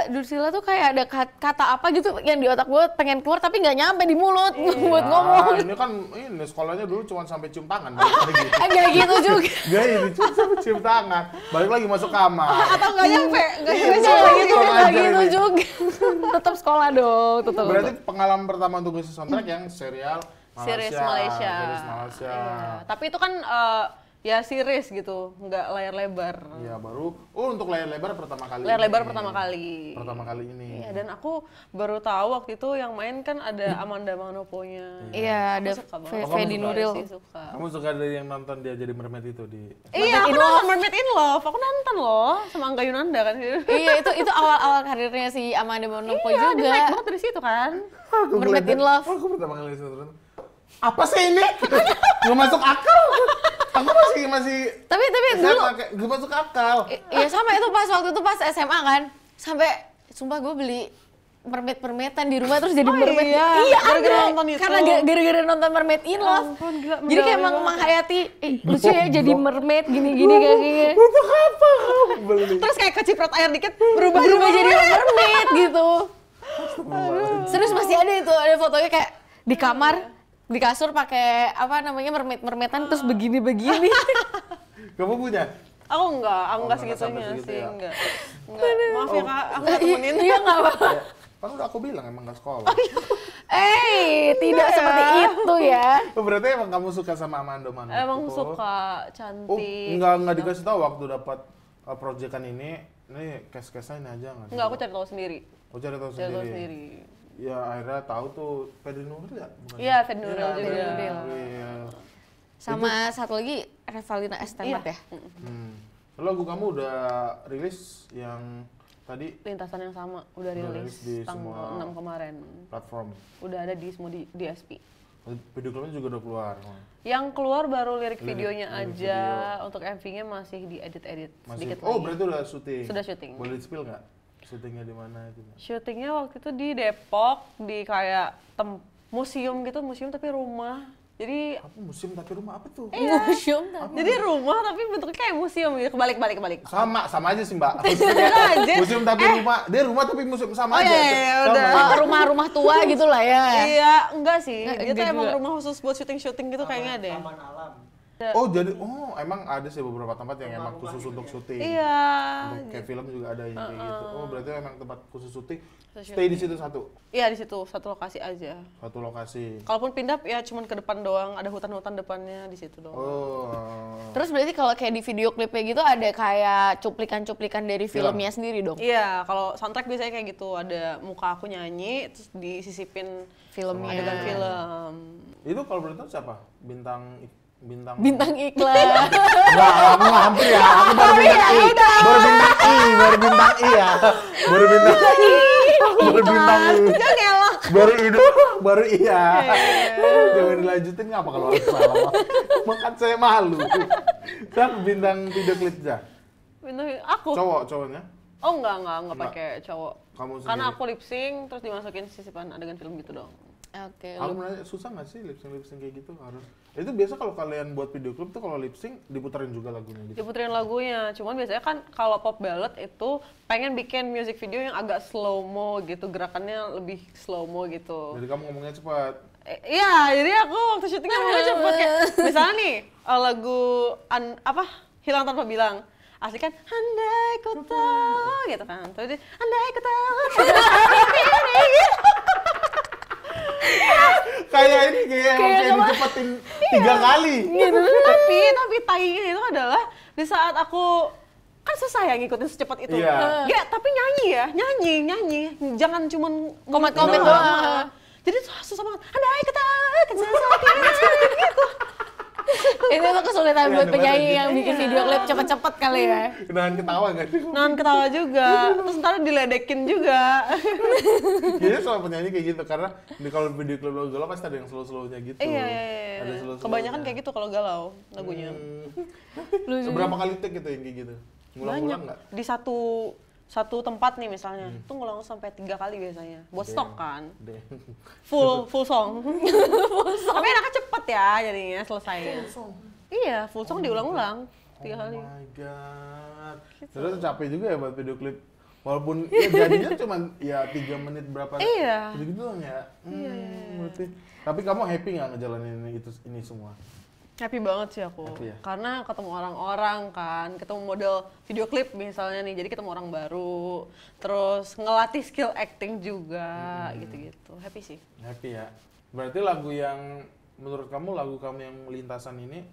Dursila tuh kayak ada kata apa gitu yang di otak gue pengen keluar tapi nggak nyampe di mulut buat ngomong. Ini kan ini sekolahnya dulu cuma sampai cium tangan. Balik lagi. Enggak gitu juga. Gak ini cuma sampai cium tangan. Balik lagi masuk kamar. Atau nggak nyampe? Nggak Iya, nyampe kurang gitu. ajar Enggak gitu ini. juga. Tetap sekolah dong, tetap. Berarti pengalaman pertama untuk ngisi soundtrack yang serial Series Malaysia. Series Malaysia. Iya. Tapi itu kan ya series gitu, nggak layar lebar. Iya baru. Oh untuk layar lebar pertama kali. Layar lebar ini. pertama kali. Pertama kali ini. Iya, dan aku baru tahu waktu itu yang main kan ada Amanda Manopo-nya. Iya, ada Aku suka banget. kamu Fedi suka? Nuril. Sih, suka. Kamu suka dari yang nonton dia jadi mermaid itu di. Iya, aku nonton Mermaid in Love. Aku nonton loh sama Angga Yunanda kan. Iya, itu awal-awal karirnya si Amanda Manopo Iya, dia naik juga. banget dari situ kan. Mermaid in Love. Aku pertama kali nonton. Apa sih ini? Gak masuk akal. Aku masih. Tapi dulu Gak masuk akal. iya sama itu waktu itu pas SMA kan. Sampai sumpah gue beli mermaid-mermaidan di rumah terus jadi mermaid. iya, gara-gara ada. nonton itu. Karena gara-gara nonton Mermaid in Love. Ampun, gila, Jadi kayak emang mendalami menghayati lucu ya jadi mermaid gini-gini kayak Untuk apa kamu beli? Terus kayak keciprot air dikit berubah jadi mermaid gitu. Serius masih ada itu, ada fotonya kayak di kamar di kasur pakai apa namanya mermaidan terus begini-begini. Kamu punya? Aku enggak enggak segitunya sampai segitu sih, ya? enggak. Maaf ya Kak, aku nggak temenin. Iya nggak apa-apa. Kan udah aku bilang emang gak sekolah. Tidak seperti itu ya. Oh, berarti emang kamu suka sama Amanda Manopo? Emang suka, Oh, cantik. enggak dikasih tahu waktu dapat proyekan ini case-case-nya ini aja nggak? Enggak, aku cari tahu sendiri. Oh, cari tahu Cari tahu sendiri. sendiri. Ya akhirnya tahu tuh Fedi Nuril ya? Bukan? Iya, Fedi Nuril Iya, juga. Fedi Nuril. Sama satu lagi Revalina S. Temat ya. Lagu kamu udah rilis yang tadi Lintasan yang sama udah rilis rilis di tanggal semua 6 kemarin. platform. Udah ada di semua di DSP. Video klipnya juga udah keluar. Yang keluar baru lirik Lirik videonya video. aja, untuk MV-nya masih diedit-edit sedikit Oh, lagi. berarti udah syuting. Sudah syuting. Boleh di-spill nggak? Syutingnya di mana itu? Syutingnya waktu itu di Depok, di kayak museum gitu, museum tapi rumah. Jadi Apa museum tapi rumah apa tuh? Museum jadi rumah tapi bentuknya kayak museum gitu, kebalik. Sama aja sih Mbak. aja. Museum tapi rumah, dia rumah tapi museum sama Oh, aja. iya, Sama. udah. rumah-rumah tua gitu lah ya. Iya, enggak sih. Dia tuh enggak emang juga. rumah khusus buat syuting-syuting gitu kayaknya deh. Oh jadi, emang ada sih beberapa tempat yang emang khusus untuk syuting. Iya. Untuk kayak film juga ada yang kayak gitu. Oh berarti emang tempat khusus syuting. Khusus Stay di situ satu Iya, di situ satu lokasi aja. lokasi. Kalaupun pindah ya cuman ke depan doang, ada hutan-hutan depannya di situ doang. Oh. Terus berarti kalau kayak di video klipnya gitu ada kayak cuplikan-cuplikan dari filmnya sendiri dong? Iya, kalau soundtrack biasanya kayak gitu, ada muka aku nyanyi terus disisipin Filmnya. adegan film. Itu kalau boleh tahu siapa? Bintang Bintang iklan. Enggak, aku nggak hampir ya. Aku baru bintang I. Baru bintang I ya. Baru bintang I. Baru bintang I. Jangan ngelak. Baru itu, baru iya. Jangan dilanjutin nggak apa kalau aku salah. Makan saya malu. Siapa bintang video klipnya? Bintang aku. Cowoknya? Oh enggak Enggak. pakai cowok. Kamu sendiri? Karena aku lip sync terus dimasukin sisipan adegan film gitu dong. Oke. Aku nanya, susah nggak sih lip sync kayak gitu harus? Itu biasa kalau kalian buat video klip tuh kalau lip sync diputerin juga lagunya gitu. Diputerin lagunya, cuman biasanya kan kalau pop ballad itu pengen bikin music video yang agak slow mo gitu, gerakannya lebih slow mo gitu. Jadi kamu ngomongnya cepat. Iya, jadi aku waktu syuting ngomongnya cepet kayak misalnya nih lagu Hilang Tanpa Bilang. Asli kan, andai ku tahu gitu kan. Terus dia, andai ku tahu. Kayak ini kayak dicepetin 3 kali. tapi tainya itu adalah di saat aku kan susah ya ngikutin secepat itu. Iya. Ya, tapi nyanyi. Jangan cuman Komet-komet doang. Jadi susah banget. Andai kata kecil gitu. Itu tuh kesulitan Iya, buat ada penyanyi banget. yang bikin video klip cepet-cepet kali ya. Nahan ketawa gak sih? Nahan ketawa juga, terus ntar diledekin juga. Kayaknya soal penyanyi kayak gitu, karena kalau video klip lo galau pasti ada yang slow-slownya gitu. Iya. Ada slow-slownya. Kebanyakan kayak gitu kalau galau lagunya. Seberapa kali take gitu yang kayak gitu? Ngulang-ngulang nggak? Di satu tempat nih misalnya, tuh ngulang sampai 3 kali biasanya. Buat stok kan. Full song. Tapi enaknya cepet ya jadinya selesainya. Iya, full song diulang-ulang 3 kali. Oh my god. Terus capek juga ya buat video klip. Walaupun ya jadinya cuma ya 3 menit berapa. Iya. Gitu doang ya. Berarti. Tapi kamu happy nggak ngejalanin ini semua? Happy banget sih aku. Happy ya? Karena ketemu orang-orang kan, ketemu model video klip misalnya nih. Jadi ketemu orang baru, terus ngelatih skill acting juga gitu-gitu. Happy sih. Happy ya. Berarti lagu yang menurut kamu yang lintasan ini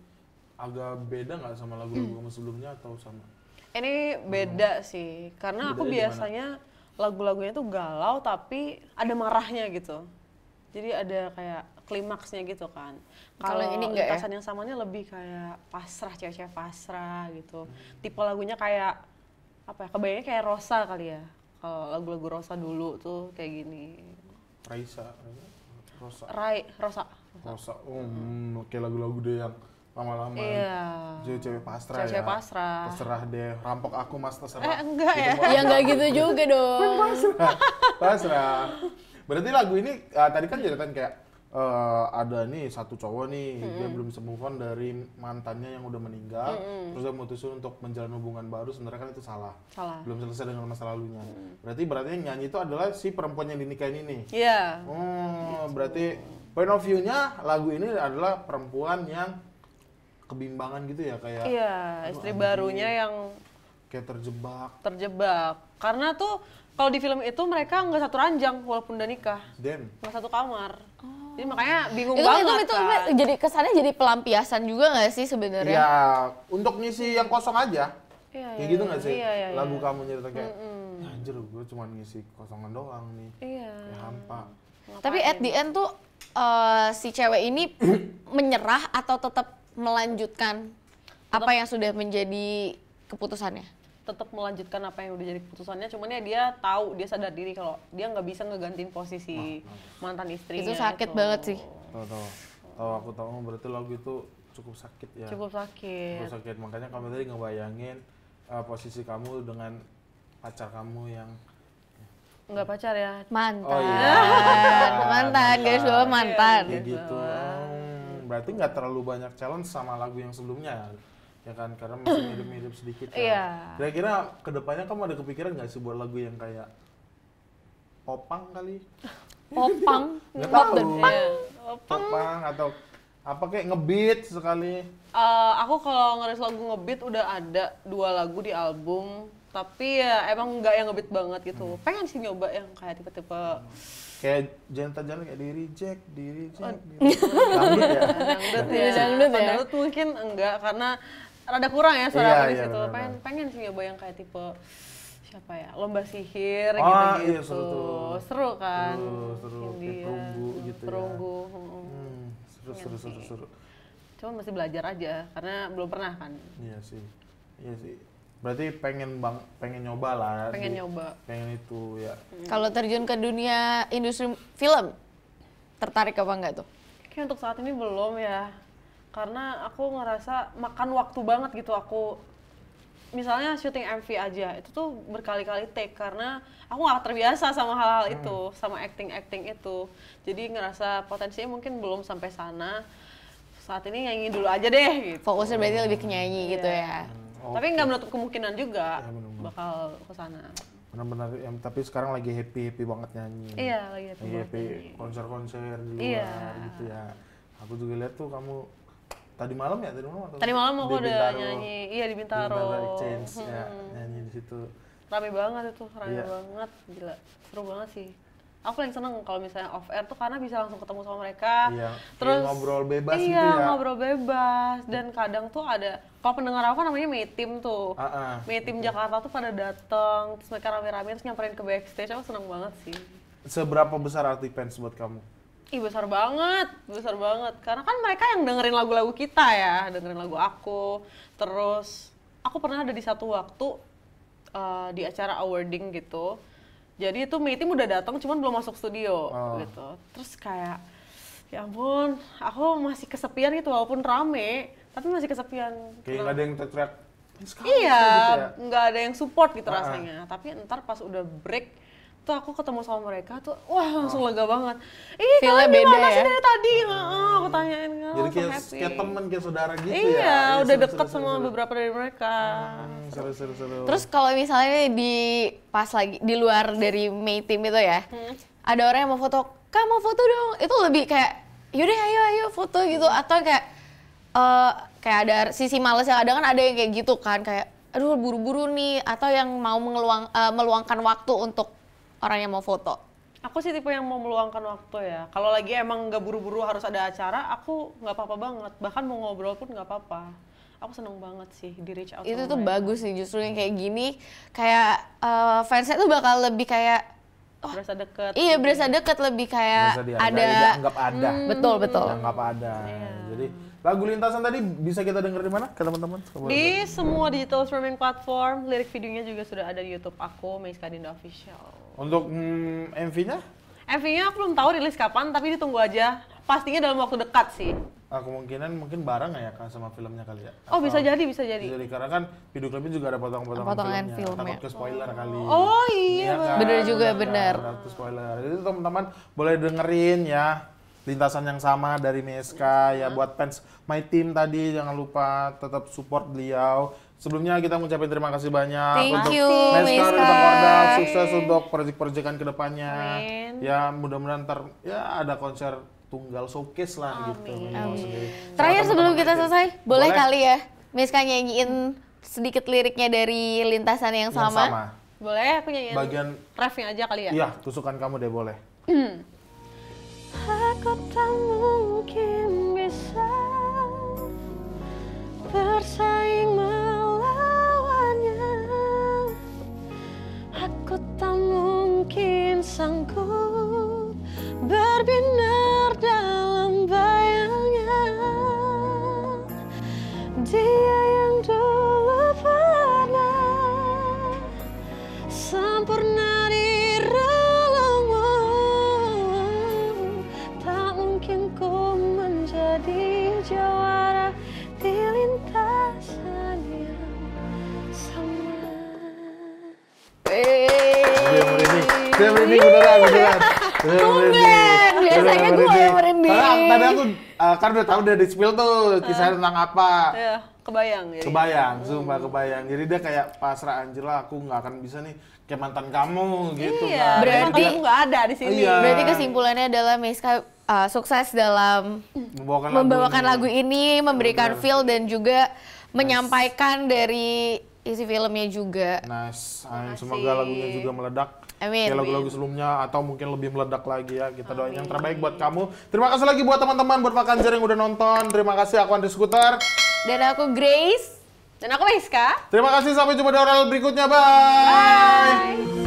agak beda nggak sama lagu-lagu kamu sebelumnya atau sama? Ini beda sih, karena aku Bedanya biasanya lagu-lagunya tuh galau tapi ada marahnya gitu. Jadi ada kayak klimaksnya gitu kan. Kalau Kalau ini enggak ya? lintasan yang samanya lebih kayak pasrah, cewek-cewek pasrah gitu. Tipe lagunya kayak apa ya? Kebayangnya kayak Rosa kali ya. Kalau lagu-lagu Rosa dulu tuh kayak gini. Raisa, Rosa. Rosa. Rosa. Kayak lagu-lagu deh yang lama-lama. Iya. Cewek-cewek pasrah Cewek-cewek ya. pasrah. Terserah deh, rampok aku mas terserah. Enggak ya. Ya nggak gitu juga dong. Pasrah. Berarti lagu ini tadi kan ceritain kayak ada nih satu cowok nih, dia belum bisa move on dari mantannya yang udah meninggal, terus dia mutusin untuk menjalin hubungan baru, sebenarnya kan itu salah. Belum selesai dengan masa lalunya. Berarti yang nyanyi itu adalah si perempuan yang dinikahin ini. Iya. Berarti point of view-nya lagu ini adalah perempuan yang kebimbangan gitu ya, kayak Iya, istri barunya yang kayak terjebak. Karena tuh kalau di film itu mereka nggak satu ranjang walaupun udah nikah, Damn. nggak satu kamar. Jadi makanya bingung Itu banget kan. jadi kesannya jadi pelampiasan juga nggak sih sebenarnya? Ya, untuk ngisi yang kosong aja. Iya, Kayak gitu nggak sih? Iya. Lagu kamu nyerita kayak, ya anjir gue cuma ngisi kosongan doang nih. Iya. Kayak hampa. Tapi at the end tuh si cewek ini menyerah atau tetap melanjutkan apa yang sudah menjadi keputusannya? Tetap melanjutkan apa yang udah jadi keputusannya, cuman ya dia tahu, dia sadar diri kalau dia nggak bisa ngegantiin posisi mantan istrinya. Itu sakit banget sih. Tahu aku tahu berarti lagu itu cukup sakit ya. Cukup sakit. Cukup sakit, makanya kamu tadi ngebayangin posisi kamu dengan pacar kamu yang Nggak pacar ya. Mantan. Oh iya. Mantan, guys, bawa mantan. kayak gitu. Berarti nggak terlalu banyak challenge sama lagu yang sebelumnya ya kan, karena masih mirip-mirip sedikit kan. Iya. Kira-kira kedepannya kamu ada kepikiran nggak sih buat lagu yang kayak popang kali? Popang. Nggak tahu. Iya. Popang atau apa kayak ngebeat sekali? Aku kalau ngeris lagu ngebeat udah ada 2 lagu di album, tapi ya emang nggak yang ngebeat banget gitu. Pengen sih nyoba yang kayak tipe-tipe Kayak jangan kayak di reject. Dangdut ya? dangdut ya. Dangdut ya? Dangdut mungkin enggak karena rada kurang ya suara Iya, aku di iya, situ. benar-benar. Pengen sih nyoba yang kayak tipe siapa ya? Lomba sihir Oh, gitu-gitu. iya, seru tuh. Seru kan? Seru. Kayak India. perunggu gitu ya. Perunggu. Seru. Cuman masih belajar aja karena belum pernah kan. Iya sih. Berarti pengen nyoba lah. Pengen nyoba. Pengen itu ya. Kalau terjun ke dunia industri film, tertarik apa enggak tuh? Kayak untuk saat ini belum ya. Karena aku ngerasa makan waktu banget gitu aku. Misalnya syuting MV aja, itu tuh berkali-kali take karena aku nggak terbiasa sama hal-hal itu, sama acting itu. Jadi ngerasa potensinya mungkin belum sampai sana. Saat ini nyanyi dulu aja deh gitu. Fokusnya berarti lebih ke nyanyi gitu ya. Tapi nggak menutup kemungkinan juga Ya, bener-bener. bakal ke sana. Benar-benar tapi sekarang lagi happy banget nyanyi. Iya, lagi happy konser-konser di luar Iya. gitu ya. Aku juga lihat tuh kamu tadi malam atau Tadi malam aku di udah Bintaro. nyanyi, iya di Di Bintaro. Exchange ya, nyanyi di situ. Rame banget itu, rame Iya. banget, gila, seru banget sih. Aku paling seneng kalau misalnya off air tuh karena bisa langsung ketemu sama mereka. Iya, Terus kayak ngobrol bebas iya, gitu ya. ngobrol bebas dan kadang tuh ada kalau pendengar aku namanya Meetim tuh. Meetim Jakarta tuh pada datang, terus mereka rame-rame terus nyamperin ke backstage. Aku seneng banget sih. Seberapa besar arti fans buat kamu? Ih besar banget, besar banget. Karena kan mereka yang dengerin lagu-lagu kita ya, dengerin lagu aku. Terus aku pernah ada di satu waktu di acara awarding gitu. Jadi itu Mayteam udah datang, cuman belum masuk studio gitu. Terus kayak, ya ampun, aku masih kesepian gitu walaupun rame, tapi masih kesepian. Kayak nggak ada yang teriak. Iya, gitu ya? nggak ada yang support gitu rasanya. Tapi ntar pas udah break, tuh aku ketemu sama mereka tuh, wah langsung lega banget. Ih, Feel-nya kalian beda gimana sih ya? dari tadi? Aku tanyain, Jadi langsung happy. kayak temen, kayak saudara gitu ya? Iya, udah seru, deket seru, sama seru. beberapa dari mereka. Seru. Terus kalau misalnya di pas lagi di luar dari Mayteam itu ya, ada orang yang mau foto, Kak mau foto dong. Itu lebih kayak, yaudah ayo foto gitu. Atau kayak kayak ada sisi males yang ada kan, ada yang kayak gitu kan, kayak aduh buru-buru nih. Atau yang mau meluangkan waktu untuk orang yang mau foto. Aku sih tipe yang mau meluangkan waktu ya. Kalau lagi emang nggak buru-buru harus ada acara, aku nggak apa-apa banget. Bahkan mau ngobrol pun nggak apa-apa. Aku seneng banget sih di reach out Itu sama tuh mereka. bagus sih, justru yang kayak gini, kayak fansnya tuh bakal lebih kayak, Berasa deket. iya berasa deket, lebih kayak Bisa dihargai, ada. dianggap ada. Betul. Dianggap ada. Jadi lagu Lintasan tadi bisa kita denger di mana ke teman-teman? Di semua digital streaming platform, lirik videonya juga sudah ada di YouTube aku, Meiska Dinda Official. Untuk MV-nya? MV-nya aku belum tahu rilis kapan, tapi ditunggu aja. Pastinya dalam waktu dekat sih. Kemungkinan mungkin bareng ya Kak sama filmnya kali ya? Oh bisa jadi, bisa jadi. Jadi karena kan video klipnya juga ada potongan-potongan Potongan filmnya. filmnya. Takut ke spoiler kali. Oh iya, kan? Bener juga, bener. Takut ke spoiler. Jadi teman-teman boleh dengerin ya Lintasan yang sama dari Meiska ya. Buat fans Mayteam tadi jangan lupa tetap support beliau. Sebelumnya kita ngucapin terima kasih banyak Thank untuk you, Meiska Meiska. dan Korda, sukses untuk proyek-proyekan kedepannya. Amin. Ya mudah-mudahan ntar ya ada konser tunggal showcase lah gitu. minimal sendiri. Terakhir Sama sebelum teman-teman kita Mayteam. selesai, boleh Boleh? kali ya Meiska nyanyiin sedikit liriknya dari Lintasan yang Yang sama? sama. boleh aku nyanyiin Bagian refnya aja kali ya? Iya, tusukan kamu deh boleh. Aku tak mungkin bisa bersaing melawannya. Aku tak mungkin sanggup berbinar dalam bayangnya. Dia yang dulu pernah sempurna di relungmu, tak mungkin ku menjadi jawara di lintasan yang sama. Dia merinding beneran. Tumben, biasanya gue yang merinding. Tadi aku kan udah tahu udah di-spill tuh kisahnya tentang apa. Ya, kebayang ya. Kebayang, sumpah kebayang. Jadi dia kayak pasrah anjir lah, aku nggak akan bisa nih kayak mantan kamu gitu Iya, kan. Berarti- kamu nggak ada di sini. Iya. Berarti kesimpulannya adalah Meiska sukses dalam membawakan lagu ini, memberikan feel dan juga menyampaikan dari isi filmnya juga. Nice. Makasih. Semoga lagunya juga meledak. Amin. Kayak lagu-lagu sebelumnya atau mungkin lebih meledak lagi ya. Kita doain yang terbaik buat kamu. Terima kasih lagi buat teman-teman, buat Vakanzer yang udah nonton. Terima kasih, aku Andri Skuter. Dan aku Grace. Dan aku Meiska. Terima kasih, sampai jumpa di oral berikutnya. Bye.